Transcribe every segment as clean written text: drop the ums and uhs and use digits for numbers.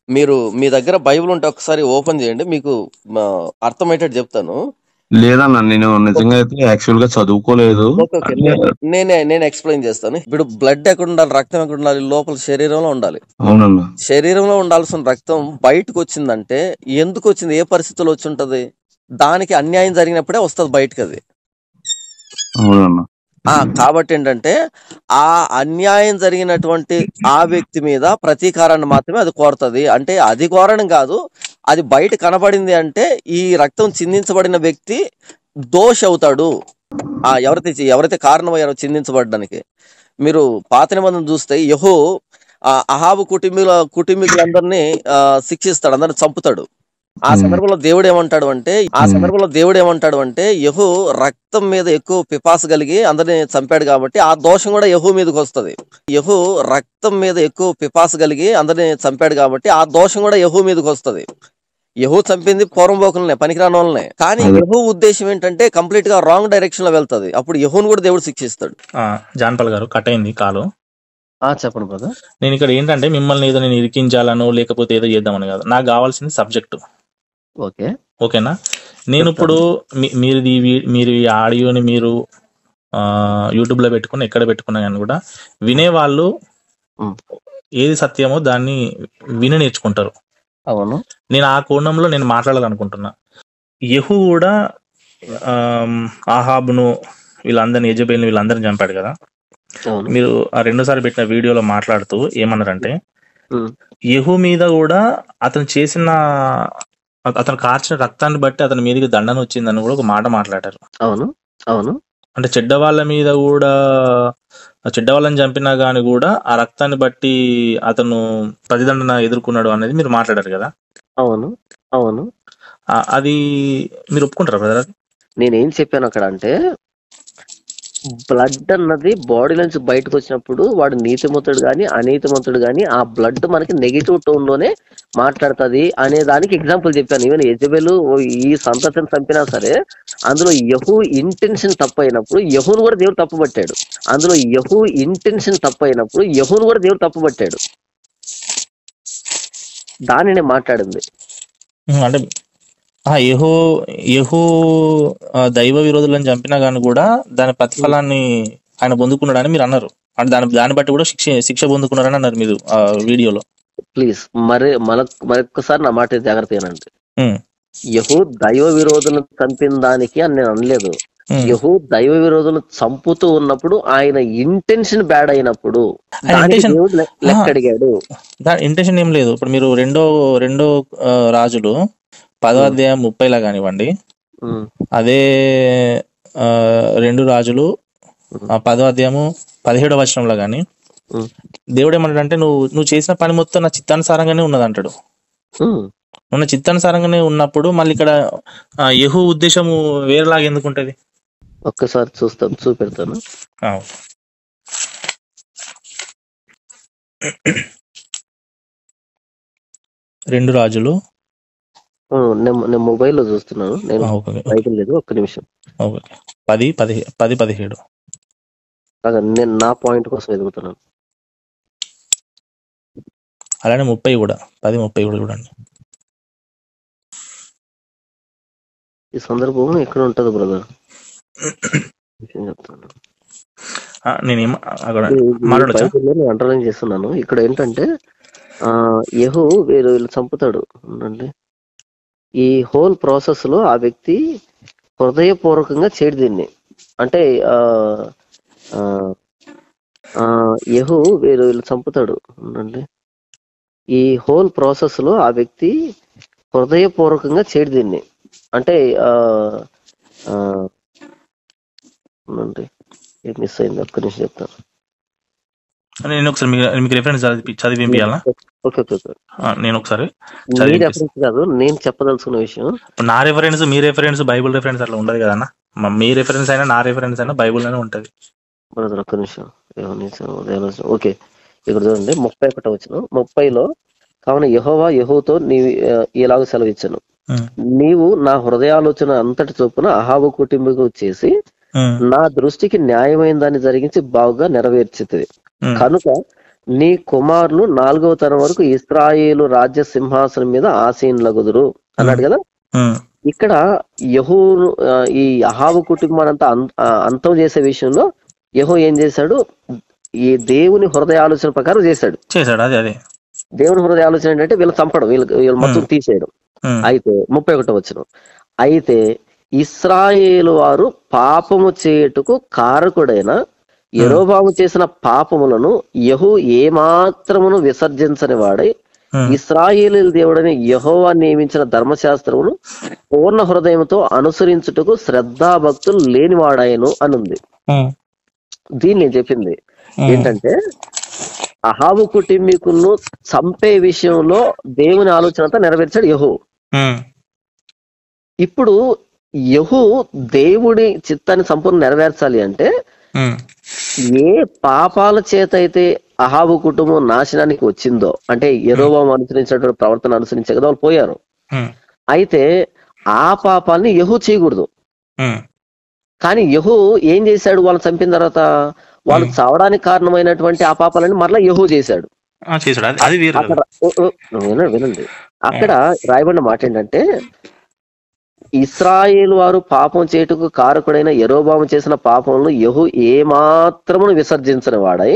మీరు మీ దగ్గర బైబిల్ ఉంటే ఒకసారి ఓపెన్ చేయండి, మీకు అర్థమయ్యేటట్టు చెప్తాను. లేదన్నా, నేను నిజంగా అయితే యాక్చువల్ గా చదువుకోలేదు. ఓకే ఓకే, నేను ఎక్స్ప్లెయిన్ చేస్తాను. ఇప్పుడు బ్లడ్ ఎక్కడ ఉండాలి, రక్తం ఎక్కడ ఉండాలి? లోపల శరీరంలో ఉండాలి. అవునన్నా. శరీరంలో ఉండాల్సిన రక్తం బయటకు వచ్చిందంటే ఎందుకు వచ్చింది, ఏ పరిస్థితుల్లో వచ్చి ఉంటది? దానికి అన్యాయం జరిగినప్పుడే వస్తుంది బయటకు అది. అవునన్నా. కాబట్టి ఏంటంటే ఆ అన్యాయం జరిగినటువంటి ఆ వ్యక్తి మీద ప్రతీకారాన్ని మాత్రమే అది కోరుతుంది. అంటే అది కోరడం కాదు, అది బయట కనబడింది అంటే ఈ రక్తం చిందించబడిన వ్యక్తి దోష అవుతాడు. ఎవరైతే కారణమయ్యారో చిందించబడడానికి. మీరు పాత నిబంధన చూస్తే యెహూ అహాబు కుటుంబీకులందరినీ శిక్షిస్తాడు, అందరిని చంపుతాడు. ఆ సందర్భంలో దేవుడు ఏమంటాడు అంటే యెహూ రక్తం మీద ఎక్కువ పిపాస కలిగి అందరిని చంపాడు కాబట్టి ఆ దోషం కూడా యెహూ మీదకి వస్తుంది. యెహూ రక్తం మీద ఎక్కువ పిపాస కలిగి అందరిని చంపాడు కాబట్టి ఆ దోషం కూడా యెహూ మీదకి వస్తుంది. యెహూ చంపింది పూర్వపోకులనే, పనికిరాని వాళ్ళనే. కానీ యెహూ ఉద్దేశం ఏంటంటే కంప్లీట్ గా రాంగ్ డైరెక్షన్ లో వెళ్తుంది. అప్పుడు యెహూను కూడా దేవుడు శిక్షిస్తాడు. జాన్పాల్ గారు కట్ అయింది కాలు. చెప్పండి బ్రదర్. నేను ఇక్కడ ఏంటంటే మిమ్మల్ని ఏదో నేను ఇరికించాలనో లేకపోతే ఏదో చేద్దామని కాదు, నాకు కావాల్సింది సబ్జెక్టు. ఓకేనా? నేను ఇప్పుడు మీరు ఈ ఆడియోని మీరు యూట్యూబ్ లో పెట్టుకుని ఎక్కడ పెట్టుకున్నా కానీ కూడా వినేవాళ్ళు ఏది సత్యమో దాన్ని విని నేర్చుకుంటారు. అవును, నేను ఆ కోణంలో నేను మాట్లాడాలనుకుంటున్నా. యెహూ కూడా ఆహాబును వీళ్ళందరినీ, యెజబెల్ని వీళ్ళందరినీ చంపాడు కదా. మీరు ఆ 2 సార్లు పెట్టిన వీడియోలో మాట్లాడుతూ ఏమన్నారంటే యెహూ మీద కూడా అతను కార్చిన రక్తాన్ని బట్టి అతని మీదకి దండన వచ్చిందని కూడా ఒక మాట మాట్లాడారు. అవును అవును. అంటే చెడ్డవాళ్ళ మీద కూడా, చెడ్డవాళ్ళని చంపినా గాని కూడా ఆ రక్తాన్ని బట్టి అతను ప్రతిదండన ఎదుర్కొన్నాడు అనేది మీరు మాట్లాడారు కదా. అవును అవును. అది మీరు ఒప్పుకుంటారా బ్రదర్? నేనేం చెప్పాను అక్కడ అంటే, బ్లడ్ అన్నది బాడీ నుంచి బయటకు వచ్చినప్పుడు వాడు నీతిమంతుడు గాని అనీతిమంతుడు గాని ఆ బ్లడ్ మనకి నెగిటివ్ టోన్ లోనే మాట్లాడుతుంది అనే దానికి ఎగ్జాంపుల్ చెప్పాను. ఈవెన్ యెజబెలు ఈ సంతతిని చంపినా సరే అందులో యెహూ ఇంటెన్షన్ తప్పు అయినప్పుడు యెహూను కూడా దేవుడు తప్పు పట్టాడు. దాన్ని నేను మాట్లాడింది. అంటే యెహూ దైవ విరోధులను చంపినా గాని కూడా దాని ప్రతిఫలాన్ని ఆయన పొందుకున్నాడని మీరు అన్నారు. అంటే దాన్ని బట్టి కూడా శిక్ష పొందుకున్నారని అన్నారు మీరు ఆ వీడియోలో. ప్లీజ్ మరొక్కసారి నా మాట జాగ్రత్త ఏనండి. యెహూ దైవ విరోధులను చంపిన దానికి అని నేను అనలేదు. యెహూ దైవ విరోధులను చంపుతూ ఉన్నప్పుడు ఆయన ఇంటెన్షన్ బ్యాడ్ అయినప్పుడు లెక్క అడిగాడు. ఇంటెన్షన్ ఏం లేదు. ఇప్పుడు మీరు రెండో రాజులు 10వ అధ్యాయం 30 కానివ్వండి, అదే 2 రాజులు 10వ అధ్యాయము 17వ వచనంలో గాని దేవుడు ఏమంటాడంటే నువ్వు చేసిన పని మొత్తం నా చిత్తానుసారంగానే ఉన్నది అంటాడు. నువ్వు చిత్తానుసారంగానే ఉన్నప్పుడు మళ్ళీ ఇక్కడ యెహూ ఉద్దేశము వేరేలాగా ఎందుకు ఉంటది? ఒక్కసారి చూపెడతాను. 2 రాజులు నేను మొబైల్లో చూస్తున్నాను, నేను బైబిల్ లేదు. ఒక్క నిమిషం. 10-17 నేను నా పాయింట్ కోసం ఎదుగుతున్నాను. అలానే 30 కూడా 10-30 కూడా చూడండి. ఈ సందర్భం ఎక్కడ ఉంటది బ్రదర్? చెప్తాను. నేను అండర్లైన్ చేస్తున్నాను. ఇక్కడ ఏంటంటే యెహూ వీళ్ళు చంపుతాడు ఉండండి. ఈ హోల్ ప్రాసెస్ లో ఆ వ్యక్తి హృదయపూర్వకంగా చేయడు దీన్ని. అంటే యెహూ వీళ్ళు చంపుతాడు ఉండండి. ఈ హోల్ ప్రాసెస్ లో ఆ వ్యక్తి హృదయపూర్వకంగా చేయడు దీన్ని. అంటే మిస్ అయింది, ఒక్క నిమిషం చెప్తాను. నేను ఒకసారి మీకు రిఫరెన్స్ చదివి వినిపించాలా? నేను ఒకసారి రెఫరెన్స్ కాదు, నేను చెప్పదలుచుకున్న విషయం. నా రెఫరెన్స్, మీ రెఫరెన్స్, బైబుల్ రెఫరెన్స్ అట్లా ఉండదు కదా అన్న. మీ రెఫరెన్స్ అయినా నా రెఫరెన్స్ అయినా బైబుల్ లోనే ఉంటది. ఒక్క నిమిషం. ఓకే, ఇక్కడ చూడండి 31వ వచనం. 30లో కావున యెహోవా యెహూతో నీవు ఇలాగ సెలవిచ్చాను, నీవు నా హృదయాలోచన అంతటి చొప్పున అహాబు కుటుంబకు చేసి నా దృష్టికి న్యాయమైన దాన్ని జరిగించి బాగుగా నెరవేర్చుతుంది. కనుక నీ కుమారులు 4వ తరం వరకు ఇశ్రాయేలు రాజ్య సింహాసనం మీద ఆసీనులగుదురు అన్నాడు కదా. ఇక్కడ యెహోను ఈ అహాబు కుటుంబానంతా అంతం చేసే విషయంలో యెహో ఏం చేశాడు, ఈ దేవుని హృదయ ఆలోచన ప్రకారం చేశాడు. అదే దేవుని హృదయ ఆలోచన ఏంటంటే వీళ్ళు చంపడం, వీళ్ళు మొత్తం తీసేయడం. అయితే 31వ వచనం, అయితే ఇశ్రాయేలు వారు పాపము చేయుటకు కారకుడైన యెరోబాము చేసిన పాపములను యెహూ ఏమాత్రమును విసర్జించని వాడై ఇశ్రాయేలు దేవుడని యెహోవా నియమించిన ధర్మశాస్త్రమును పూర్ణ హృదయంతో అనుసరించుటకు శ్రద్ధాభక్తులు లేనివాడాయను అని ఉంది. దీన్ని నేను చెప్పింది ఏంటంటే అహాబు కుటుంబీకులను చంపే విషయంలో దేవుని ఆలోచన అంతా నెరవేర్చాడు యెహూ. ఇప్పుడు యెహూ దేవుడి చిత్తాన్ని సంపూర్ణ నెరవేర్చాలి అంటే ఏ పాపాల చేత అయితే అహాబు కుటుంబం నాశనానికి వచ్చిందో, అంటే యెరోబాము అనుసరించినటువంటి ప్రవర్తన అనుసరించే కదా వాళ్ళు పోయారు. అయితే ఆ పాపాలని యెహూ చేయకూడదు. కానీ యెహూ ఏం చేశాడు, వాళ్ళని చంపిన తర్వాత వాళ్ళు చావడానికి కారణమైనటువంటి ఆ పాపాలని మరలా యెహూ చేశాడు. వినండి, అక్కడ రాయబడిన మాట ఏంటంటే ఇశ్రాయేలు వారు పాపం చేయుటకు కారకుడైన యెరోబాము చేసిన పాపములను యెహూ ఏమాత్రమును విసర్జించని వాడై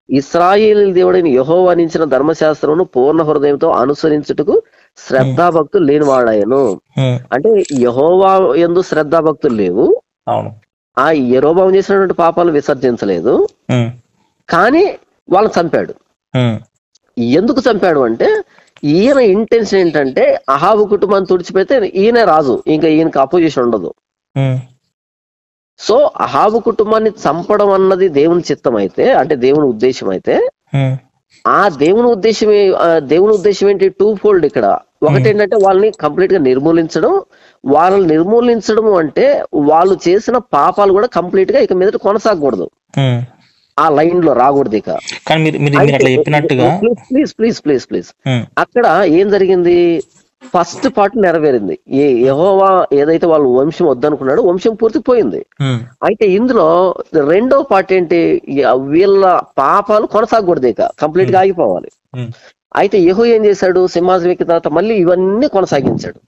ఇశ్రాయేలు దేవుడైన యెహోవా నించిన ధర్మశాస్త్రమును పూర్ణ హృదయంతో అనుసరించుటకు శ్రద్ధాభక్తులు లేని వాడాయను. అంటే యెహోవా యందు శ్రద్ధాభక్తులు లేవు, ఆ యెరోబాము చేసినటువంటి పాపాలు విసర్జించలేదు, కానీ వాళ్ళని చంపాడు. ఎందుకు చంపాడు అంటే ఈయన ఇంటెన్షన్ ఏంటంటే అహాబు కుటుంబాన్ని తుడిచిపెడితే ఈయనే రాజు, ఇంకా ఈయనకి అపోజిషన్ ఉండదు. సో అహాబు కుటుంబాన్ని చంపడం అన్నది దేవుని చిత్తం అయితే, అంటే దేవుని ఉద్దేశం అయితే, ఆ దేవుని ఉద్దేశం ఏంటి, 2-fold ఇక్కడ. ఒకటి ఏంటంటే వాళ్ళని కంప్లీట్ గా నిర్మూలించడం. వాళ్ళని నిర్మూలించడం అంటే వాళ్ళు చేసిన పాపాలు కూడా కంప్లీట్ గా ఇక మీదట కొనసాగకూడదు, ఆ లైన్ లో రాకూడదు ఇక. ప్లీజ్ అక్కడ ఏం జరిగింది, ఫస్ట్ పార్ట్ నెరవేరింది. యెహోవా ఏదైతే వాళ్ళు వంశం వద్దనుకున్నాడో వంశం పూర్తి పోయింది. అయితే ఇందులో రెండో పార్ట్ ఏంటి, వీళ్ళ పాపాలు కొనసాగకూడదు ఇక, కంప్లీట్ గా ఆగిపోవాలి. అయితే యెహూ ఏం చేశాడు, సింహాసనం ఎక్కిన తర్వాత మళ్ళీ ఇవన్నీ కొనసాగించాడు.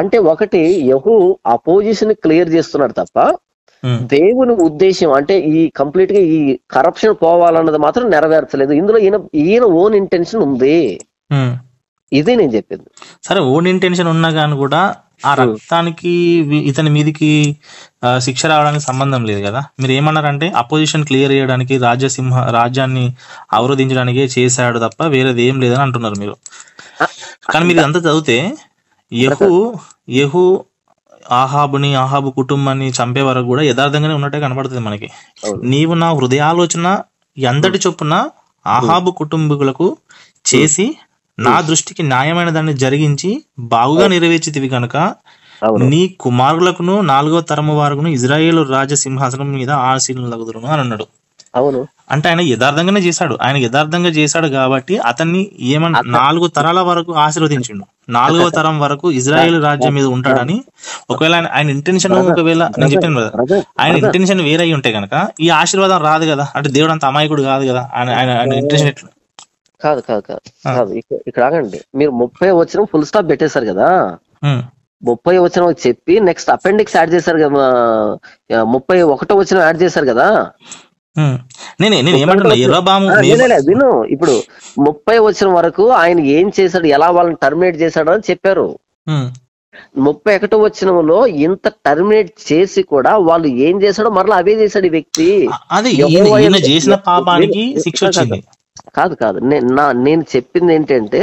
అంటే ఒకటి యెహూ అపోజిషన్ క్లియర్ చేస్తున్నాడు తప్ప దేవుని ఉద్దేశం అంటే ఈ కంప్లీట్ గా ఈ కరప్షన్ పోవాలన్నది మాత్రం నెరవేర్చలేదు. ఇందులో ఈయన ఓన్ ఇంటెన్షన్ ఉంది. ఇదే నేను చెప్పింది. సరే, ఓన్ ఇంటెన్షన్ ఉన్నా కానీ కూడా ఆ రక్తానికి ఇతని మీదికి శిక్ష రావడానికి సంబంధం లేదు కదా. మీరు ఏమన్నారంటే అపోజిషన్ క్లియర్ చేయడానికి రాజ్యాన్ని అవరోధించడానికి చేశాడు తప్ప వేరేది ఏం లేదని అంటున్నారు మీరు. కానీ మీరు అంతా చదివితే యెహూ అహాబు కుటుంబాన్ని చంపే వరకు కూడా యథార్థంగానే ఉన్నట్టే కనబడుతుంది మనకి. నీవు నా హృదయాలోచన ఎంతటి చొప్పున అహాబు కుటుంబీకులకు చేసి నా దృష్టికి న్యాయమైన దాన్ని జరిగించి బాగుగా నెరవేర్చితివి కనుక నీ కుమారులకును 4వ తరము వారును ఇజ్రాయేలు రాజ సింహాసనం మీద ఆసీనులగుదురును అని అన్నాడు. అవును, అంటే ఆయన యథార్థంగానే చేశాడు. ఆయన యథార్థంగా చేశాడు కాబట్టి అతన్ని 4 తరాల వరకు ఆశీర్వదించిండు. 4వ తరం వరకు ఇజ్రాయేల్ రాజ్యం మీద ఉంటాడని. ఒకవేళ ఆయన ఇంటెన్షన్, ఒకవేళ నేను చెప్పాను కదా, ఆయన ఇంటెన్షన్ వేరే అయి ఉంటే కనుక ఈ ఆశీర్వాదం రాదు కదా. అంటే దేవుడు అంత అమాయకుడు కాదు కదా. ఆయన ఇంటెన్షన్ ఎట్లా? కాదు ఇక్కడ ఆగండి. మీరు 30 వచనం ఫుల్ స్టాప్ పెట్టేశారు కదా. 30 వచనం చెప్పి నెక్స్ట్ అపెండిక్స్ యాడ్ చేశారు కదా, 31 వచనం యాడ్ చేశారు కదా. విను, ఇప్పుడు 30 వచనం వరకు ఆయన ఏం చేశాడు, ఎలా వాళ్ళని టర్మినేట్ చేశాడు అని చెప్పారు. 31 వచనంలో ఇంత టర్మినేట్ చేసి కూడా వాళ్ళు ఏం చేశాడో మరలా అవే చేశాడు ఈ వ్యక్తి. చేసిన పాపానికి శిక్ష వచ్చింది. కాదు నేను చెప్పింది ఏంటంటే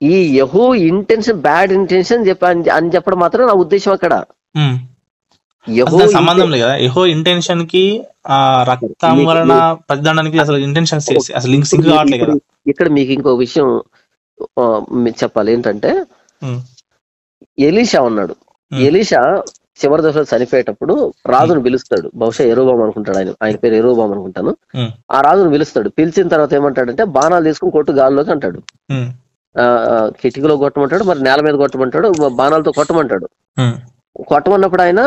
ఈ యెహూ ఇంటెన్షన్ బ్యాడ్ ఇంటెన్షన్ అని చెప్పడం మాత్రం నా ఉద్దేశం. అక్కడ సంబంధం లేదు కదా. యెహూ ఇంటెన్షన్ కి రక్తం వలన ప్రతిదండానికి అసలు ఇంటెన్షన్ అసలు లింక్ కావట్లేదు కదా. ఇక్కడ మీకు ఇంకో విషయం చెప్పాలి. ఏంటంటే ఎలీషా ఉన్నాడు. ఎలీషా చివరి దశలో చనిపోయేటప్పుడు రాజును పిలుస్తాడు. బహుశా యెరోబాము అనుకుంటాడు, ఆయన పేరు యెరోబాము అనుకుంటాను. ఆ రాజును పిలుస్తాడు. పిలిచిన తర్వాత ఏమంటాడంటే బాణాలు తీసుకుని కొట్టు గాల్లోకి అంటాడు. కిటికీలో కొట్టమంటాడు, మరి నేల మీద కొట్టమంటాడు, బాణాలతో కొట్టమంటాడు. కొట్టమన్నప్పుడు ఆయన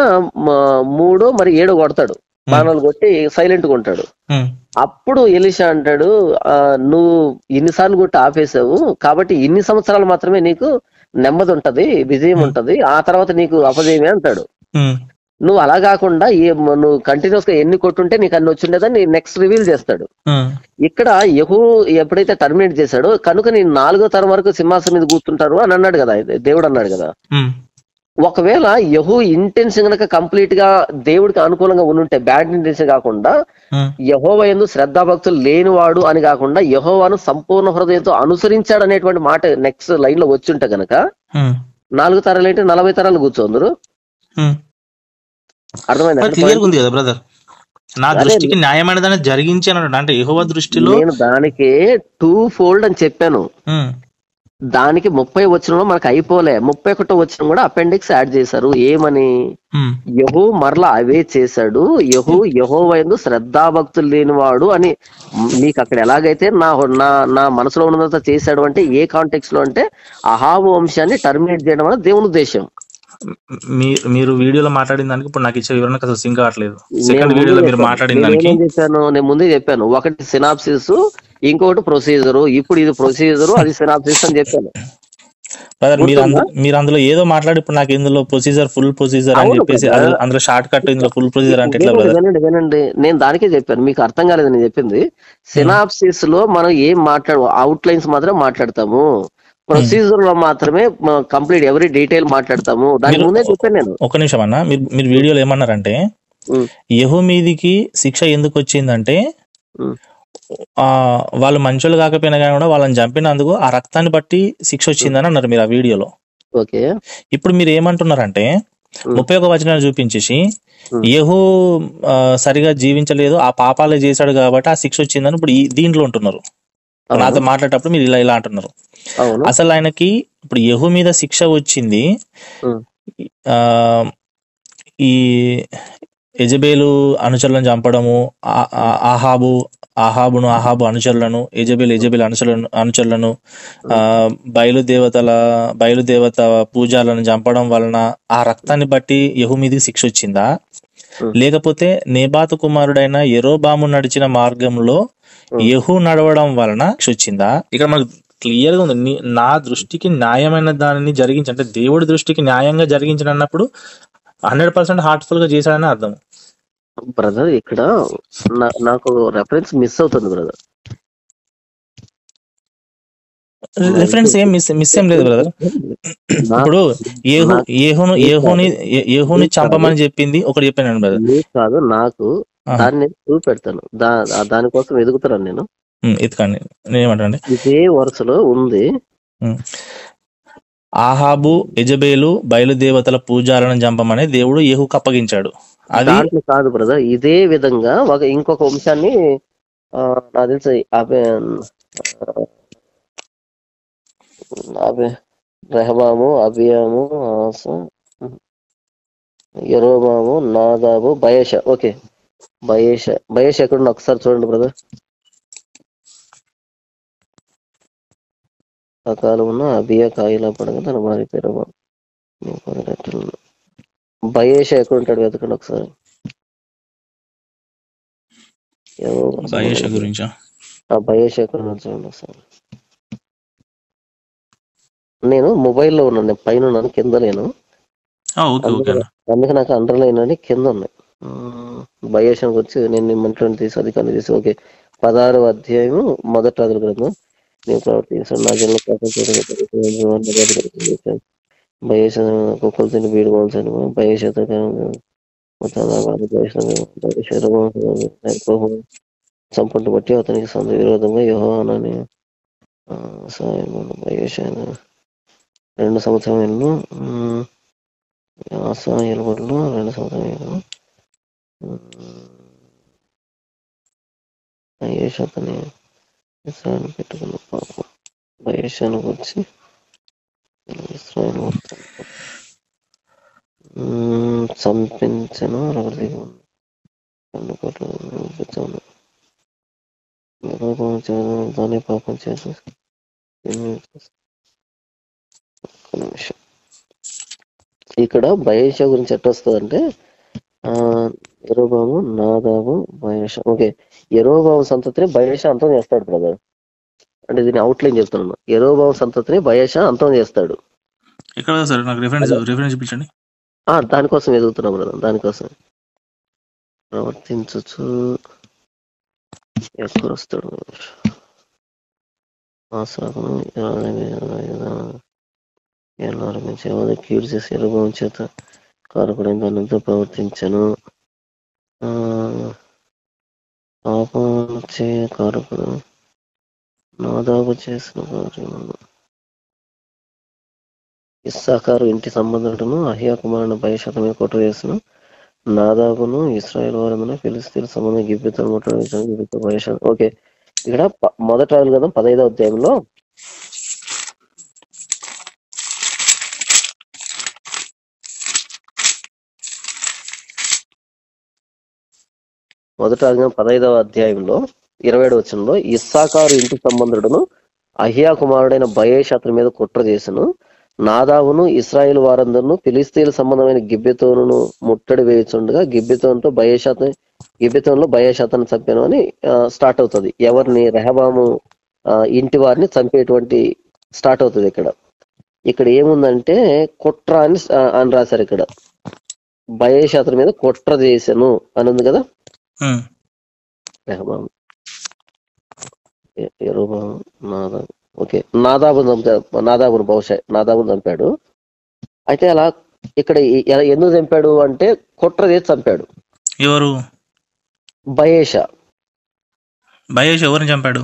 3 మరి 7 కొడతాడు. బాణాలు కొట్టి సైలెంట్ గా ఉంటాడు. అప్పుడు ఎలీషా అంటాడు, నువ్వు ఇన్నిసార్లు కొట్టి ఆపేసావు కాబట్టి ఇన్ని సంవత్సరాలు మాత్రమే నీకు నెమ్మది ఉంటది, విజయం ఉంటది, ఆ తర్వాత నీకు అపజయమే అంటాడు. నువ్వు అలా కాకుండా నువ్వు కంటిన్యూస్ గా ఎన్ని కొట్టుంటే నీకు అన్ని వచ్చిండేదని నెక్స్ట్ రివీల్ చేస్తాడు. ఇక్కడ యెహూ ఎప్పుడైతే టర్మినేట్ చేశాడో కనుక నేను 4వ తరం వరకు సింహాసనం మీద కూర్చుంటారు అని అన్నాడు కదా, దేవుడు అన్నాడు కదా. ఒకవేళ యెహూ ఇంటెన్షన్ గనక కంప్లీట్ గా దేవుడికి అనుకూలంగా ఉండుంటే, బ్యాడ్ ఇంటెన్షన్ కాకుండా యెహోవా యందు శ్రద్ధాభక్తులు లేనివాడు అని కాకుండా యెహోవాను సంపూర్ణ హృదయంతో అనుసరించాడు అనేటువంటి మాట నెక్స్ట్ లైన్ లో వచ్చుంటే గనక 4 తరాలు ఏంటి 40 తరాలు కూర్చోందరు. క్లియర్ ఉంది కదా బ్రదర్. నా దృష్టికి న్యాయమైన దాన్ని జరిగించి అన్నాడు. అంటే యెహోవా దృష్టిలో నేను దానికి 2 ఫోల్డ్ అని చెప్పాను. దానికి 30 వచనంలో మనకు అయిపోలే, 31 వచనం కూడా అపెండిక్స్ యాడ్ చేశారు. ఏమని? యెహూ మరలా అవే చేశాడు, యెహూ యెహోవా యందు శ్రద్ధాభక్తులు లేనివాడు అని. మీకు అక్కడ ఎలాగైతే నా మనసులో ఉన్నదంతా చేశాడు అంటే ఏ కాంటెక్స్ట్ లో అంటే అహాబు వంశాన్ని టర్మినేట్ చేయడం వల్ల దేవుని ఉద్దేశం. మీరు వీడియోలో మాట్లాడిన దానికి ఇప్పుడు నాకు ఇచ్చే వివరణ అసలు సింక్ కావట్లేదు. సెకండ్ వీడియోలో మీరు మాట్లాడిన దానికి నేను ముందే చెప్పాను, ఒకటి సినాప్సిస్, ఇంకొకటి ప్రొసీజర్. ఇప్పుడు ఇది ప్రొసీజర్, అది సినాప్సిస్ అని చెప్పాను. మీరు అందులో ఏదో మాట్లాడి ఇప్పుడు నాకు ఇందులో ప్రొసీజర్ ఫుల్ ప్రొసీజర్ అని చెప్పేసి అందులో షార్ట్ కట్ ఇందులో ఫుల్ ప్రొసీజర్ అంటే వినండి, నేను దానికే చెప్పాను, మీకు అర్థం కాలేదు నేను చెప్పింది. సినాప్సిస్ లో మనం ఏం అవుట్ లైన్స్ మాత్రం మాట్లాడతాము, ప్రొసీజర్ లో మాత్రమే కంప్లీట్ ఎవరీ డీటెయిల్ మాట్లాడతాము. దాని ముందే చెప్పాను నేను. ఒక నిమిషం అన్న, మీరు వీడియోలో ఏమన్నారంటే యెహూ మీదికి శిక్ష ఎందుకు వచ్చిందంటే వాళ్ళు మంచోళ్ళు కాకపోయినా కానీ కూడా వాళ్ళని చంపినందుకు ఆ రక్తాన్ని బట్టి శిక్ష వచ్చిందని అన్నారు మీరు ఆ వీడియోలో. ఓకే, ఇప్పుడు మీరు ఏమంటున్నారంటే 31 వచనాలు చూపించేసి యెహూ సరిగా జీవించలేదు, ఆ పాపాలే చేశాడు కాబట్టి ఆ శిక్ష వచ్చిందని ఇప్పుడు దీంట్లో ఉంటున్నారు. నాతో మాట్లాడేటప్పుడు మీరు ఇలా అంటున్నారు. అసలు ఆయనకి ఇప్పుడు యెహూ మీద శిక్ష వచ్చింది ఈ యెజబేలు అనుచరులను చంపడము, ఆహాబు అనుచరులను, యెజబేలు అనుచరులను, బయలుదేవత పూజాలను చంపడం వలన ఆ రక్తాన్ని బట్టి యెహూ మీదకి శిక్ష వచ్చిందా, లేకపోతే నేబాతు కుమారుడైన యెరోబాము నడిచిన మార్గంలో యెహూ నడవడం వలన శిక్ష వచ్చిందా? ఇక్కడ మనకు క్లియర్ గా ఉంది. నా దృష్టికి న్యాయమైన దానిని జరిగించి, అంటే దేవుడి దృష్టికి న్యాయంగా జరిగించిన అన్నప్పుడు 100% హార్ట్ఫుల్ గా చేశాడని అర్థం. బ్రదర్ ఇక్కడ నాకు రెఫరెన్స్ మిస్ అవుతుంది బ్రదర్. రిఫరెన్స్ ఏం మిస్ ఏం లేదు బ్రదర్. ఇప్పుడు యెహూని చంపమని చెప్పింది ఒకటి చెప్పాను బ్రదర్. కాదు, నాకు దాన్ని చూపెడతాను, దానికోసం ఎదుగుతాను నేను. ఎత్తుకండి, నేనేమంటానండి ఇదే వరుసలో ఉంది. ఆహాబు యెజబేలు బయలుదేవతల పూజాలను చంపమని దేవుడు యెహూకు అప్పగించాడు. అది కాదు బ్రదర్, ఇదే విధంగా ఇంకొక వంశాన్ని నాకు తెలిసి రెహబాము, అబియాము, యెరోబాము, నాదాబు, బయేష. ఓకే, బయేష ఎక్కడ ఒకసారి చూడండి బ్రదర్. ఆ కాలమున అబియా కాయిలా పడగా తన భార్య పేరు బయేష ఎక్కడ ఉంటాడు వెతకండి ఒకసారి. బయేష ఎక్కడ చూడండి ఒకసారి. నేను మొబైల్లో ఉన్నాను, నేను పైన ఉన్నాను, కింద లేను, అందుకే నాకు అండర్లైన్ అని కింద ఉన్నాయి. బయేషానికి వచ్చి నేను మంటలను తీసి అధికారులు తీసి. ఓకే, 16వ అధ్యాయము 1వ రాజుల గ్రంథం. నేను ప్రవర్తించాను నా జన్మ బయేష కుక్కలు తిని బీడు పోల్చాను. బయేష చంపంటు బట్టి అతనికి సొంత విరోధంగా యోహానని బయేష 2 సంవత్సరాలు ఆసాయలబడిలో 2 సంవత్సరాలు బయేష అతని ఇస్రాయేల్ పెట్టుకున్న పాపం బయేషానికి వచ్చి ఇస్రాయేల్ చంపించను. దాని పాపం చేసి ఇక్కడ బయేషా గురించి ఎట్లా వస్తుంది అంటే యెరోబాము, నాదాబు, బయష. ఓకే, యెరోబాము సంతతిని బయష అంతం చేస్తాడు బ్రదర్. అంటే దీన్ని అవుట్లైన్ చెప్తున్నాను. యెరోబాము సంతతిని బయష అంతం చేస్తాడు. ఎక్కడ సార్ నాకు రిఫరెన్స్ చూపించండి. దానికోసం ఎదుగుతున్నాం బ్రదర్. దానికోసం ప్రవర్తించచ్చు ఎక్కడ వస్తాడు కీడు చేసి యెరోబాము చేత కారకుడైన దానితో ప్రవర్తించను. పాపం చే కారకుడు నాదాబు చేసిన కార్యములు. ఇస్సాకారు ఇంటి సంబంధుడును అహియా కుమారుని బయషత మీద కొట్టు వేసిన నాదాబును ఇశ్రాయేలు వారందరూ ఫిలిస్తీన్ల సంబంధం గిబ్బెతను ముట్టడి బయష. ఓకే, ఇక్కడ మొదటి రాజులు కదా 15వ అధ్యాయంలో మొదటి రాజులు 15వ అధ్యాయంలో 27వ వచనంలో ఇస్సాకారు ఇంటి సంబంధుడును అహియా కుమారుడైన బయష అతని మీద కుట్ర చేసెను. నాదాబును ఇశ్రాయేలు వారందరూ ఫిలిస్తీన్ల సంబంధమైన గిబ్బెతోనును ముట్టడి వేయుచుండగా గిబ్బెతోనులో బయషాతను చంపాను అని స్టార్ట్ అవుతుంది. ఎవరిని? రెహబాము ఇంటి వారిని చంపేటువంటి స్టార్ట్ అవుతుంది. ఇక్కడ ఏముందంటే కుట్ర అని రాశారు. ఇక్కడ బయషాతని మీద కుట్ర చేశాను అని ఉంది కదా. రెహబాము, యెరోబాము, నాదాబు. ఓకే, నాదాబును బహుశా నాదాబును చంపాడు. అయితే అలా ఇక్కడ ఎందుకు చంపాడు అంటే కుట్ర చేసి చంపాడు. ఎవరు? బయష. ఎవరిని చంపాడు?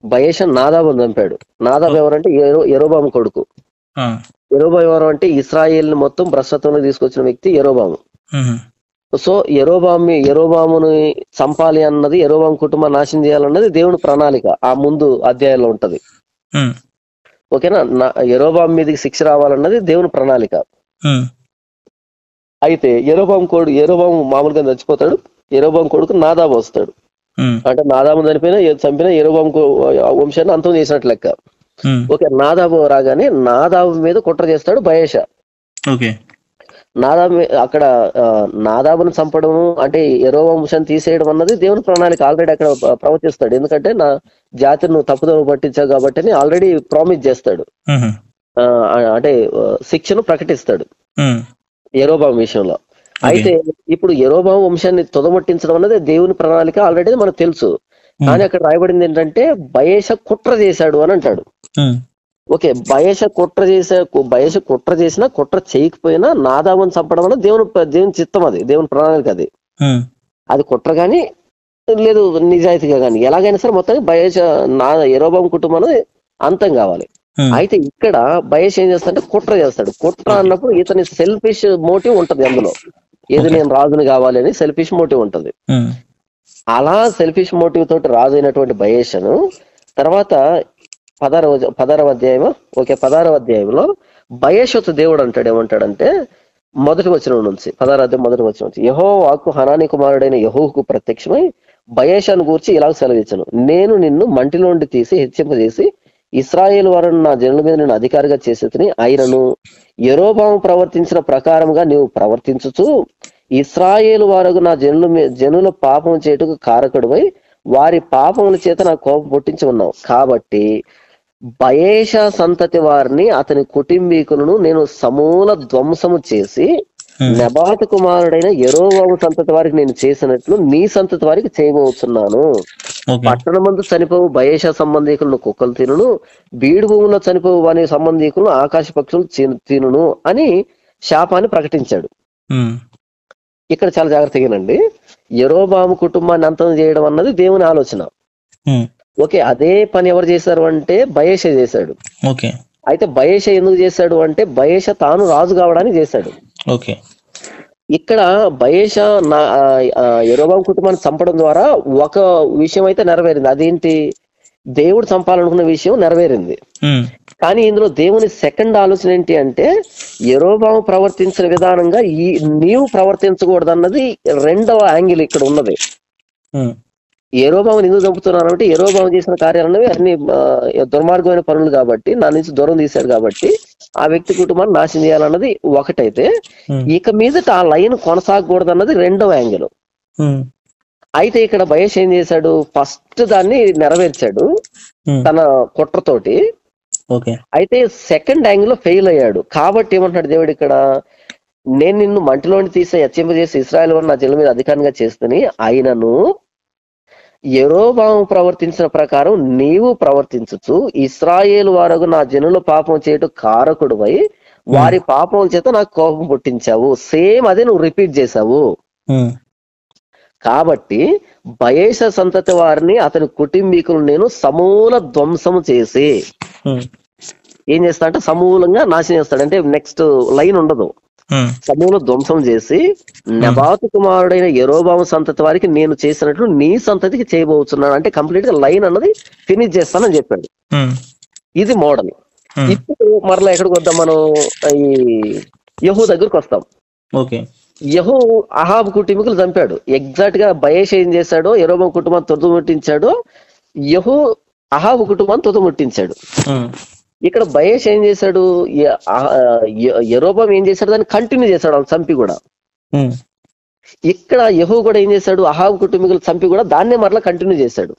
బయష నాదాబును చంపాడు. నాదాబు ఎవరంటే యెరోబాము కొడుకు. యెరోబాము ఎవరు అంటే ఇశ్రాయేల్ మొత్తం భ్రష్టత్వంలో తీసుకొచ్చిన వ్యక్తి యెరోబాము. సో యెరోబాముని చంపాలి అన్నది, యెరోబాము కుటుంబాన్ని నాశనం చేయాలన్నది దేవుని ప్రణాళిక ఆ ముందు అధ్యాయంలో ఉంటది. ఓకేనా? యెరోబాము మీదకి శిక్ష రావాలన్నది దేవుని ప్రణాళిక. అయితే యెరోబాము మామూలుగా చచ్చిపోతాడు. యెరోబాము కొడుకు నాదాబు వస్తాడు. అంటే నాదాబు చంపిన యెరోబాము వంశాన్ని అంతం చేసినట్లు లెక్క. ఓకే, నాదాబు రాగానే నాదాబు మీద కుట్ర చేస్తాడు బయష. అక్కడ నాదాబును చంపడం అంటే యెరోబాము వంశాన్ని తీసేయడం అన్నది దేవుని ప్రణాళిక. ఆల్రెడీ అక్కడ ప్రవర్తిస్తాడు. ఎందుకంటే నా జాతిని నువ్వు తప్పుదోవ పట్టించావు కాబట్టి అని ఆల్రెడీ ప్రామిస్ చేస్తాడు. అంటే శిక్షను ప్రకటిస్తాడు యెరోబాము విషయంలో. అయితే ఇప్పుడు యెరోబాము వంశాన్ని తుదముట్టించడం అన్నది దేవుని ప్రణాళిక ఆల్రెడీ మనకు తెలుసు. కానీ అక్కడ రాయబడింది ఏంటంటే బయష కుట్ర చేశాడు అని అంటాడు. ఓకే, బయష కుట్ర చేసినా కుట్ర చేయకపోయినా నాదాబును చంపడం వల్ల దేవుని చిత్తం, అది దేవుని ప్రణాళిక. అది కుట్ర గాని లేదు నిజాయితీగా కానీ ఎలాగైనా సరే మొత్తానికి యెరోబాము కుటుంబం అంతం కావాలి. అయితే ఇక్కడ బయష ఏం చేస్తాడంటే కుట్ర చేస్తాడు. కుట్ర అన్నప్పుడు ఇతని సెల్ఫిష్ మోటివ్ ఉంటది అందులో. ఏది నేను రాజుని కావాలి అని సెల్ఫిష్ మోటివ్ ఉంటది. అలా సెల్ఫిష్ మోటివ్ తోటి రాజు అయినటువంటి బయషను తర్వాత 16వ అధ్యాయం. ఓకే, 16వ అధ్యాయంలో బయషతు దేవుడు అంటాడు ఏమంటాడంటే మొదటి వచనం నుంచి 16వ అధ్యాయం మొదటి వచనం నుంచి యెహోవా వాక్కు హనానీ కుమారుడైన యెహూకు ప్రత్యక్షమై బయషాను గూర్చి ఇలా సెలవిచ్చాను. నేను నిన్ను మంటిలోండి తీసి హెచ్చింపజేసి ఇశ్రాయేలు వారిని నా జనుల మీద నేను అధికారిగా చేసేదని ఆయనను యెరోబాము ప్రవర్తించిన ప్రకారముగా నీవు ప్రవర్తించుచు ఇశ్రాయేలు వారు నా జనుల పాపం చేటుకు కారకుడివై వారి పాపముల చేత నా కోపం పుట్టించి ఉన్నావు. కాబట్టి బయష సంతతి వారిని అతని కుటుంబీకులను నేను సమూల ధ్వంసము చేసి నెబాతు కుమారుడైన యెరోబాము సంతతి వారికి నేను చేసినట్లు నీ సంతతి వారికి చేయబోతున్నాను. పట్టణమందు చనిపోవు బయష సంబంధీకులను కుక్కలు తినును, బీడు భూముల్లో చనిపోవు వాని సంబంధీకులను ఆకాశ పక్షులు తినును అని శాపాన్ని ప్రకటించాడు. ఇక్కడ చాలా జాగ్రత్తగానండి. యెరోబాము కుటుంబాన్ని అంతం చేయడం అన్నది దేవుని ఆలోచన. ఓకే, అదే పని ఎవరు చేశారు అంటే బయష చేశాడు. అయితే బయష ఎందుకు చేశాడు అంటే బయష తాను రాజు కావడానికి చేశాడు. ఇక్కడ బయష యెరోబాము కుటుంబాన్ని చంపడం ద్వారా ఒక విషయం అయితే నెరవేరింది. అదేంటి? దేవుడు చంపాలనుకున్న విషయం నెరవేరింది. కానీ ఇందులో దేవుని సెకండ్ ఆలోచన ఏంటి అంటే యెరోబాము ప్రవర్తించిన విధానంగా నీవు ప్రవర్తించకూడదు అన్నది రెండవ యాంగిల్ ఇక్కడ ఉన్నది. యెరోబాముని ఎందుకు చంపుతున్నారు అంటే యెరోబాము చేసిన కార్యాలన్నవి అన్ని దుర్మార్గమైన పనులు కాబట్టి నా నుంచి దూరం తీశాడు కాబట్టి ఆ వ్యక్తి కుటుంబాన్ని నాశనం చేయాలన్నది ఒకటైతే ఇక మీదట ఆ లైన్ కొనసాగకూడదు అన్నది రెండవ యాంగిల్. అయితే ఇక్కడ బయేష్ ఏం చేశాడు, ఫస్ట్ దాన్ని నెరవేర్చాడు తన కుట్రతోటి. అయితే సెకండ్ యాంగిల్ లో ఫెయిల్ అయ్యాడు. కాబట్టి ఏమంటున్నాడు దేవుడు ఇక్కడ, నేను నిన్ను మంటిలోని తీసి హెచ్చింపజేసి ఇశ్రాయేలు వారిని నా జనుల మీద అధికారంగా చేస్తని, ఆయనను యెరోబాము ప్రవర్తించిన ప్రకారం నీవు ప్రవర్తించచ్చు, ఇశ్రాయేలు వారు నా జనుల పాపం చేయటం కారకుడువై వారి పాపం చేత నాకు కోపం పుట్టించావు. సేమ్ అదే నువ్వు రిపీట్ చేశావు. కాబట్టి బయేష సంతతి వారిని అతని కుటుంబీకులు నేను సమూల ధ్వంసం చేసి ఏం చేస్తా అంటే సమూలంగా నాశనం చేస్తాడు. అంటే నెక్స్ట్ లైన్ ఉండదు, సమూల ధ్వంసం చేసి నెబాతు కుమారుడైన యెరోబాము సంతతి వారికి నేను చేసినట్లు నీ సంతతికి చేయబోతున్నాను. అంటే కంప్లీట్ గా లైన్ అన్నది ఫినిష్ చేస్తానని చెప్పాడు. ఇది మోడల్. ఇప్పుడు మరలా ఎక్కడికి వద్దాం, మనం ఈ యెహూ దగ్గరకు వస్తాం. యెహూ అహాబు కుటుంబీకులు చంపాడు. ఎగ్జాక్ట్ గా బయేష్ ఏం చేశాడో యెరోబాము కుటుంబాన్ని తుదముట్టించాడో యెహూ అహాబు కుటుంబాన్ని తుదముట్టించాడు. ఇక్కడ బయేష్ ఏం చేశాడు, యెరోబాము ఏం చేశాడు, దాన్ని కంటిన్యూ చేశాడు వాళ్ళు చంపి కూడా. ఇక్కడ యెహూ కూడా ఏం చేశాడు, అహాబు కుటుంబీకులు చంపి కూడా దాన్నే మరలా కంటిన్యూ చేశాడు.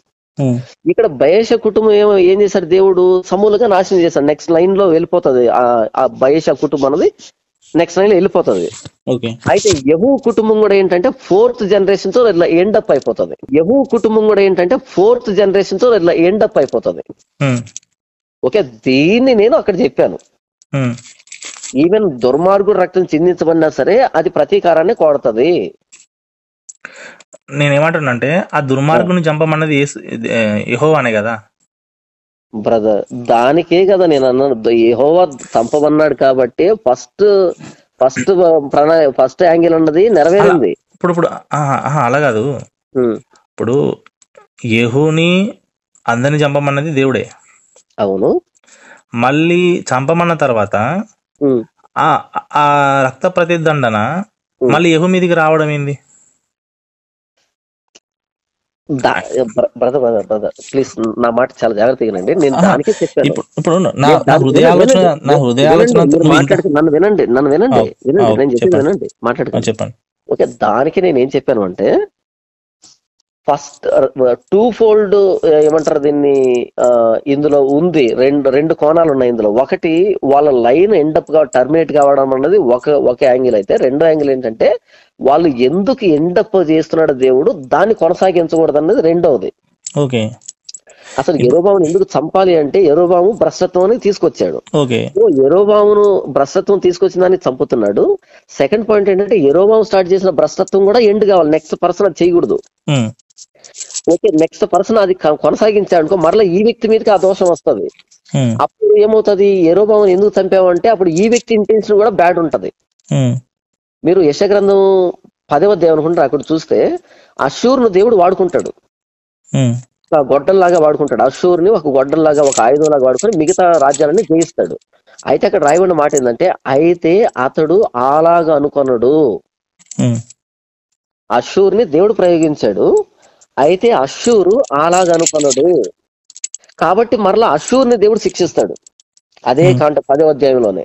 ఇక్కడ బయేష కుటుంబం ఏం చేశాడు, దేవుడు సమూలంగా నాశనం చేశాడు. నెక్స్ట్ లైన్ లో వెళ్ళిపోతుంది ఆ బయేష కుటుంబం అనేది, నెక్స్ట్ లైన్ లో వెళ్ళిపోతుంది. అయితే యెహూ కుటుంబం కూడా ఏంటంటే 4th జనరేషన్ తో ఇట్లా ఎండప్ అయిపోతుంది. యెహూ కుటుంబం కూడా ఏంటంటే 4th జనరేషన్ తో ఇట్లా ఎండప్ అయిపోతుంది. ఓకే, దీన్ని నేను అక్కడ చెప్పాను. ఈవెన్ దుర్మార్గుడు రక్తం చిందించబడినా సరే అది ప్రతీకారాన్ని కోడతది. నేనేమంటున్నానంటే ఆ దుర్మార్గుని చంపమన్నది యెహోవానే కదా బ్రదర్, దానికే కదా నేను అన్నాను, యెహోవా చంపమన్నాడు కాబట్టి ఫస్ట్ యాంగిల్ అన్నది నెరవేరింది. ఇప్పుడు అలా కాదు, ఇప్పుడు యెహూని అందరిని చంపమన్నది దేవుడే. అవును. మళ్ళీ చంపమన్న తర్వాత ఆ రక్త ప్రతిదండన మళ్ళీ యెహూ మీదికి రావడం ఏంది? బ్రదర్ ప్లీజ్ నా మాట చాలా జాగ్రత్తగా వినండి. నేను దానికే చెప్పాను. ఇప్పుడు నా హృదయ ఆలోచన నన్ను వినండి నేను చెప్పేది వినండి, మాట్లాడుకోండి, చెప్పండి. ఓకే, దానికి నేను ఏం చెప్పాను అంటే ఫస్ట్ 2-fold ఏమంటారు దీన్ని, ఇందులో ఉంది రెండు కోణాలు ఉన్నాయి ఇందులో. ఒకటి వాళ్ళ లైన్ ఎండప్ గా టర్మినేట్ కావడం అన్నది ఒక యాంగిల్ అయితే, రెండో యాంగిల్ ఏంటంటే వాళ్ళు ఎందుకు ఎండప్ చేస్తున్నాడు దేవుడు దాన్ని కొనసాగించకూడదు అన్నది రెండవది. ఓకే, అసలు యెరోబామును ఎందుకు చంపాలి అంటే యెరోబాము భ్రష్టత్వాన్ని తీసుకొచ్చాడు. యెరోబామును భ్రష్టత్వం తీసుకొచ్చిన దాన్ని చంపుతున్నాడు. సెకండ్ పాయింట్ ఏంటంటే యెరోబాము స్టార్ట్ చేసిన భ్రష్టత్వం కూడా ఎండ్ కావాలి, నెక్స్ట్ పర్సన్ అది చేయకూడదు. ఓకే, నెక్స్ట్ పర్సన్ అది కొనసాగించాడుకో మరలా ఈ వ్యక్తి మీదకి ఆ దోషం వస్తుంది. అప్పుడు ఏమవుతుంది, యెరోబామును ఎందుకు చంపావు అంటే అప్పుడు ఈ వ్యక్తి ఇంటెన్షన్ కూడా బ్యాడ్ ఉంటది. మీరు యెషయా గ్రంథం 10వ అధ్యాయం అనుకుంటారు, అక్కడ చూస్తే అష్షూరును దేవుడు వాడుకుంటాడు, గొడ్డల్లాగా వాడుకుంటాడు. అష్షూరుని ఒక గొడ్డల్లాగా ఒక ఆయుధంలాగా వాడుకొని మిగతా రాజ్యాలని జయిస్తాడు. అయితే అక్కడ రాయబడిన మాట ఏంటంటే అయితే అతడు అలాగా అనుకొనడు. అష్షూరుని దేవుడు ప్రయోగించాడు, అయితే అష్షూరు అలాగా అనుకొనడు. కాబట్టి మరలా అష్షూరుని దేవుడు శిక్షిస్తాడు. అదే 10వ అధ్యాయంలోనే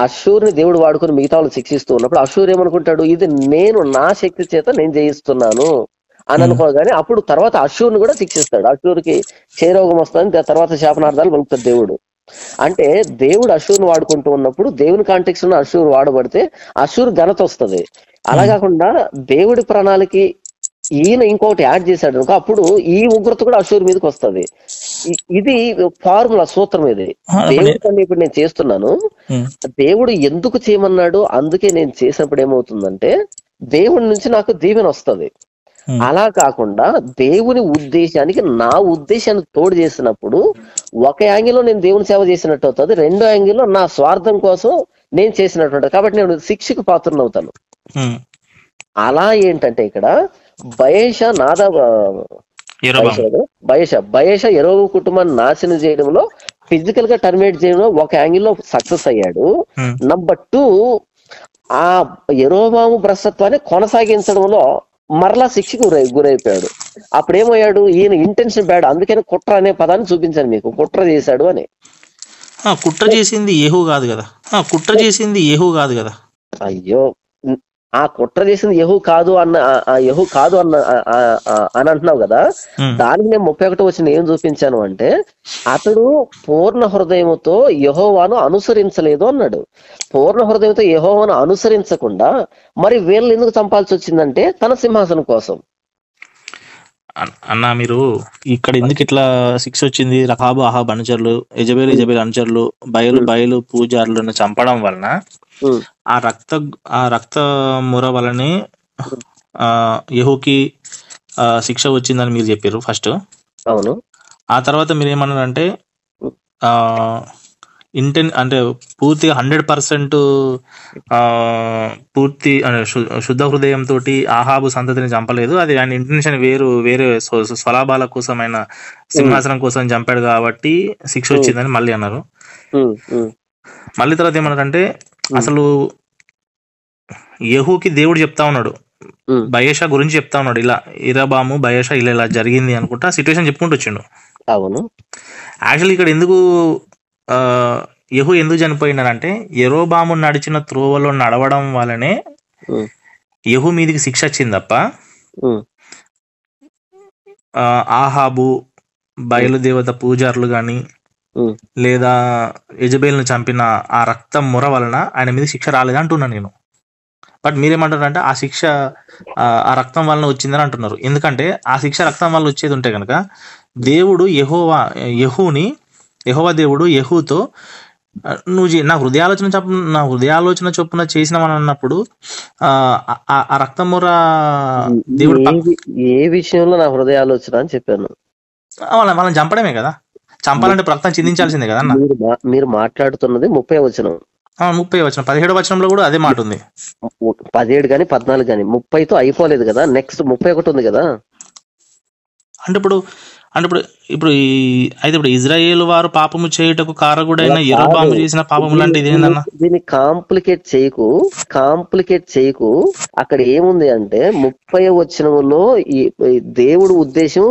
అష్షూరుని దేవుడు వాడుకొని మిగతా వాళ్ళు శిక్షిస్తూ ఉన్నప్పుడు అష్షూరు ఏమనుకుంటాడు, ఇది నేను నా శక్తి చేత నేను జయిస్తున్నాను అని అనుకోగానే అప్పుడు తర్వాత అష్షూరుని కూడా శిక్షిస్తాడు. అష్షూరుకి క్షయరోగం వస్తుంది, తర్వాత శాపనార్థాలు పలుకుతాడు దేవుడు. అంటే దేవుడు అష్షూరుని వాడుకుంటూ ఉన్నప్పుడు దేవుని కాంటెక్స్ట్ లో అష్షూరు వాడబడితే అష్షూరు ఘనత వస్తుంది. అలా కాకుండా దేవుడి ప్రణాళికి ఈయన ఇంకొకటి యాడ్ చేశాడు అనుకో అప్పుడు ఈ ఉగ్రత కూడా అష్షూరు మీదకి వస్తుంది. ఇది ఫార్ములా, సూత్రం ఇది. దేవుడి పని ఇప్పుడు నేను చేస్తున్నాను, దేవుడు ఎందుకు చేయమన్నాడు అందుకే నేను చేసినప్పుడు ఏమవుతుందంటే దేవుడి నుంచి నాకు దీవెన వస్తుంది. అలా కాకుండా దేవుని ఉద్దేశానికి నా ఉద్దేశాన్ని తోడు చేసినప్పుడు ఒక యాంగిల్లో నేను దేవుని సేవ చేసినట్టు అవుతుంది, రెండో యాంగిల్లో నా స్వార్థం కోసం నేను చేసినట్టు. కాబట్టి నేను శిక్షకు పాత్రనవుతాను. అలా ఏంటంటే ఇక్కడ బయేష యెరోబాము కుటుంబాన్ని నాశనం చేయడంలో, ఫిజికల్ గా టర్మినేట్ చేయడంలో ఒక యాంగిల్లో సక్సెస్ అయ్యాడు. నంబర్ 2 ఆ యెరోబాము భ్రష్టత్వాన్ని కొనసాగించడంలో మరలా శిక్షకు గురైపోయాడు. అప్పుడు ఏమయ్యాడు, ఈయన ఇంటెన్షన్ బ్యాడ్, అందుకని కుట్ర అనే పదాన్ని చూపించాను మీకు, కుట్ర చేశాడు అని. కుట్ర చేసింది యెహూ కాదు కదా, కుట్ర చేసింది యెహూ కాదు కదా. అయ్యో ఆ కుట్ర చేసింది యెహూ కాదు అన్న యెహూ కాదు అన్న అని అంటున్నావు కదా. దానికి నేను 31 వచ్చిన ఏం చూపించాను అంటే, అతడు పూర్ణ హృదయముతో యెహోవాను అనుసరించలేదు అన్నాడు. పూర్ణ హృదయంతో యెహోవాను అనుసరించకుండా మరి వీళ్ళు ఎందుకు చంపాల్సి వచ్చిందంటే తన సింహాసనం కోసం. అన్న మీరు ఇక్కడ ఎందుకు ఇట్లా శిక్ష వచ్చింది? రహాబు అహాబ్ అనుచరులు, యజబేల్ అనుచరులు, బయలు పూజారులను చంపడం వలన ఆ రక్త ముర వలనే యెహూకి శిక్ష వచ్చిందని మీరు చెప్పారు ఫస్ట్. అవును. ఆ తర్వాత మీరు ఏమన్నారంటే అంటే పూర్తిగా 100% పూర్తి శుద్ధ హృదయంతో ఆహాబు సంతతిని చంపలేదు, అది ఆయన ఇంటెన్షన్ వేరే స్వలాభాల కోసమైన సింహాసనం కోసం చంపాడు కాబట్టి శిక్ష వచ్చిందని మళ్ళీ అన్నారు. మళ్ళీ తర్వాత ఏమన్నారంటే అసలు యెహూకి దేవుడు చెప్తా ఉన్నాడు, బయేషా గురించి చెప్తా ఉన్నాడు, ఇలా ఇరబాము బయేషా ఇలా జరిగింది అనుకుంటా సిచ్యువేషన్ చెప్పుకుంటూ వచ్చిండు. అవును. యాక్చువల్లీ ఇక్కడ ఎందుకు యెహూ ఎందుకు చనిపోయినారంటే యెరోబాము నడిచిన త్రోవలో నడవడం వల్లనే యెహూ మీదికి శిక్ష వచ్చింది తప్ప ఆహాబు బయలుదేవత పూజారులు గాని లేదా యెజబేల్ను చంపిన ఆ రక్తం ముర వలన ఆయన మీద శిక్ష రాలేదు అంటున్నాను నేను. బట్ మీరేమంటారు అంటే ఆ శిక్ష ఆ రక్తం వలన వచ్చిందని అంటున్నారు. ఎందుకంటే ఆ శిక్ష రక్తం వల్ల వచ్చేది ఉంటే కనుక దేవుడు యెహోవా దేవుడు యెహూతో నువ్వు నా హృదయాలోచన చొప్పున చేసినవని అన్నప్పుడు ఆ రక్తముర దేవుడు ఏ విషయంలో నా హృదయాలోచన అని చెప్పాను. వాళ్ళని చంపడమే కదా, చంపాలంటే రక్తం చిందించాల్సిందే కదా. మీరు మాట్లాడుతున్నది 30వ వచనం. 30వ వచనం. 17వ వచనంలో కూడా అదే మాట ఉంది. 17 గాని 14 గాని 30తో అయిపోలేదు కదా, నెక్స్ట్ 31 ఉంది కదా. అంటే ఇప్పుడు ఇజ్రాయేల్ వారు పాపము చేయుటకు కారకుడైన యెరోబాము చేసిన పాపములు అంటే ఇదేందన్నా? దీన్ని కాంప్లికేట్ చేయకు. అక్కడ ఏముంది అంటే 30వ వచనంలో ఈ దేవుడు ఉద్దేశం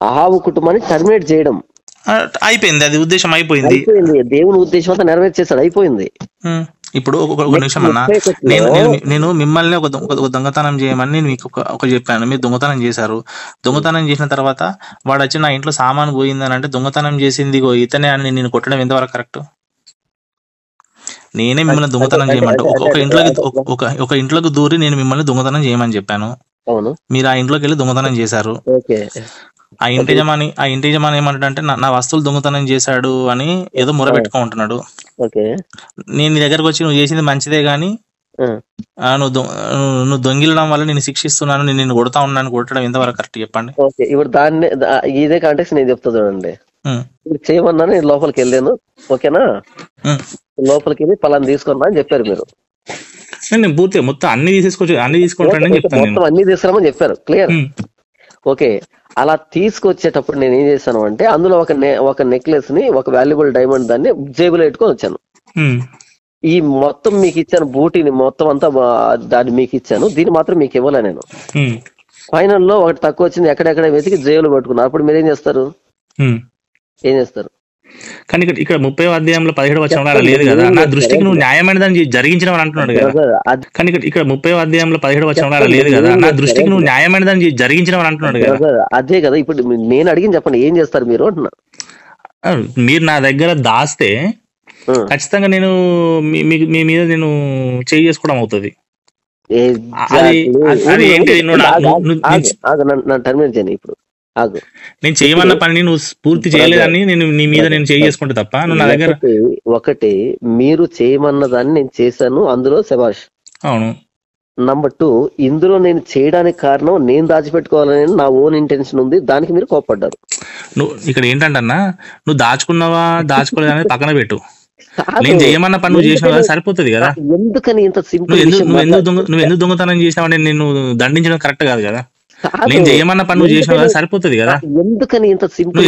అహాబు కుటుంబాన్ని టర్మినేట్ చేయడం అయిపోయింది. అది ఉద్దేశం అయిపోయింది. దేవుని ఉద్దేశం అంతా నెరవేర్చేసాడు, అయిపోయింది. ఇప్పుడు ఒక నిమిషం అన్న, నేను మిమ్మల్ని ఒక దొంగతనం చేయమని నేను మీకు ఒక చెప్పాను, మీరు దొంగతనం చేశారు. దొంగతనం చేసిన తర్వాత వాడు వచ్చి నా ఇంట్లో సామాను పోయిందని అంటే దొంగతనం చేసింది ఇతనే అని నేను కొట్టడం ఎంతవరకు కరెక్ట్? నేనే మిమ్మల్ని దొంగతనం చేయమంటే ఒక ఇంట్లోకి దూరి నేను మిమ్మల్ని దొంగతనం చేయమని చెప్పాను, మీరు ఆ ఇంట్లోకి వెళ్ళి దొంగతనం చేశారు. ఆ ఇంటి యజమాని ఏమంటాడంటే నా వస్తువులు దొంగతనం చేశాడు అని ఏదో మొర పెట్టుకుంటున్నాడు. నేను నీ దగ్గరకు వచ్చి నువ్వు చేసింది మంచిదే గాని నువ్వు దొంగిలడం వల్ల నేను శిక్షిస్తున్నాను, నేను కొడతా ఉన్నాను, కొట్టడం ఎంతవరకు కరెక్ట్ చెప్పండి? ఇప్పుడు దాన్ని ఇదే కాంటెక్స్ట్ నేను చెప్తా చూడండి. చేయమన్నా నేను లోపలికి వెళ్ళాను, ఓకేనా, లోపలికి వెళ్ళి పలాన్ని తీసుకున్నా అని చెప్పారు మీరు. నేను పూర్తిగా మొత్తం అన్ని తీసుకుంటానని చెప్తాను, మొత్తం అన్ని తీసుకురామని చెప్పారు. Clear, okay. అలా తీసుకొచ్చేటప్పుడు నేను ఏం చేశాను అంటే అందులో ఒక నెక్లెస్ ని, ఒక వాల్యుబుల్ డైమండ్ దాన్ని జేబులో పెట్టుకొని వచ్చాను. ఈ మొత్తం మీకు ఇచ్చాను, బూటీని మొత్తం అంతా దాన్ని మీకు ఇచ్చాను, దీన్ని మాత్రం మీకు ఇవ్వలే నేను. ఫైనల్లో ఒకటి తక్కువ వచ్చింది, ఎక్కడెక్కడ వెతికి జేబులో పెట్టుకున్నా. అప్పుడు మీరు ఏం చేస్తారు? కానీ ఇక్కడ 30వ అధ్యాయంలో 17వ వచనంలో అలా లేదు కదా, నా దృష్టికి నువ్వు న్యాయమైన దాన్ని జరిగించినవని అంటున్నాడు కదా. కానీ ఇక్కడ 30వ అధ్యాయంలో 17వ వచనంలో అలా లేదు కదా, నా దృష్టికి నువ్వు న్యాయమైన దాన్ని జరిగించినవని అంటున్నాడు కదా. అదే కదా ఇప్పుడు నేను అడిగింది, చెప్పండి ఏం చేస్తారు మీరు అంటున్నా. మీరు నా దగ్గర దాస్తే ఖచ్చితంగా నేను మీ మీద నేను చేయి చేసుకోవడం అవుతుంది. అది ఏంటి? టర్మినేట్ చేయను ఇప్పుడు. నేను చేయమన్న పని నువ్వు పూర్తి చేయలేదని నేను నీ మీద నేను చేసుకుంటే తప్ప నువ్వు నా దగ్గర ఒకటి మీరు చేయమన్న దాన్ని నేను చేశాను, అందులో శభాష్. అవును. నంబర్ 2, ఇందులో నేను చేయడానికి కారణం నేను దాచిపెట్టుకోవాలని నా ఓన్ ఇంటెన్షన్ ఉంది, దానికి మీరు కోప్పడ్డారు. నువ్వు ఇక్కడ ఏంటంటన్నా, నువ్వు దాచుకున్నావా దాచుకోలేదని పక్కన పెట్టు, నేను చేయమన్న పని నువ్వు చేసినావా సరిపోతుంది కదా. ఎందుకని ఇంత సింపుల్? నువ్వు ఎందుకు దొంగతనం చేసినావు నేను దండించడం కరెక్ట్ కాదు కదా. నేను చేయమన్న పని నువ్వు చేసినావు సరిపోతుంది కదా. ఎందుకని ఇంత సింపుల్?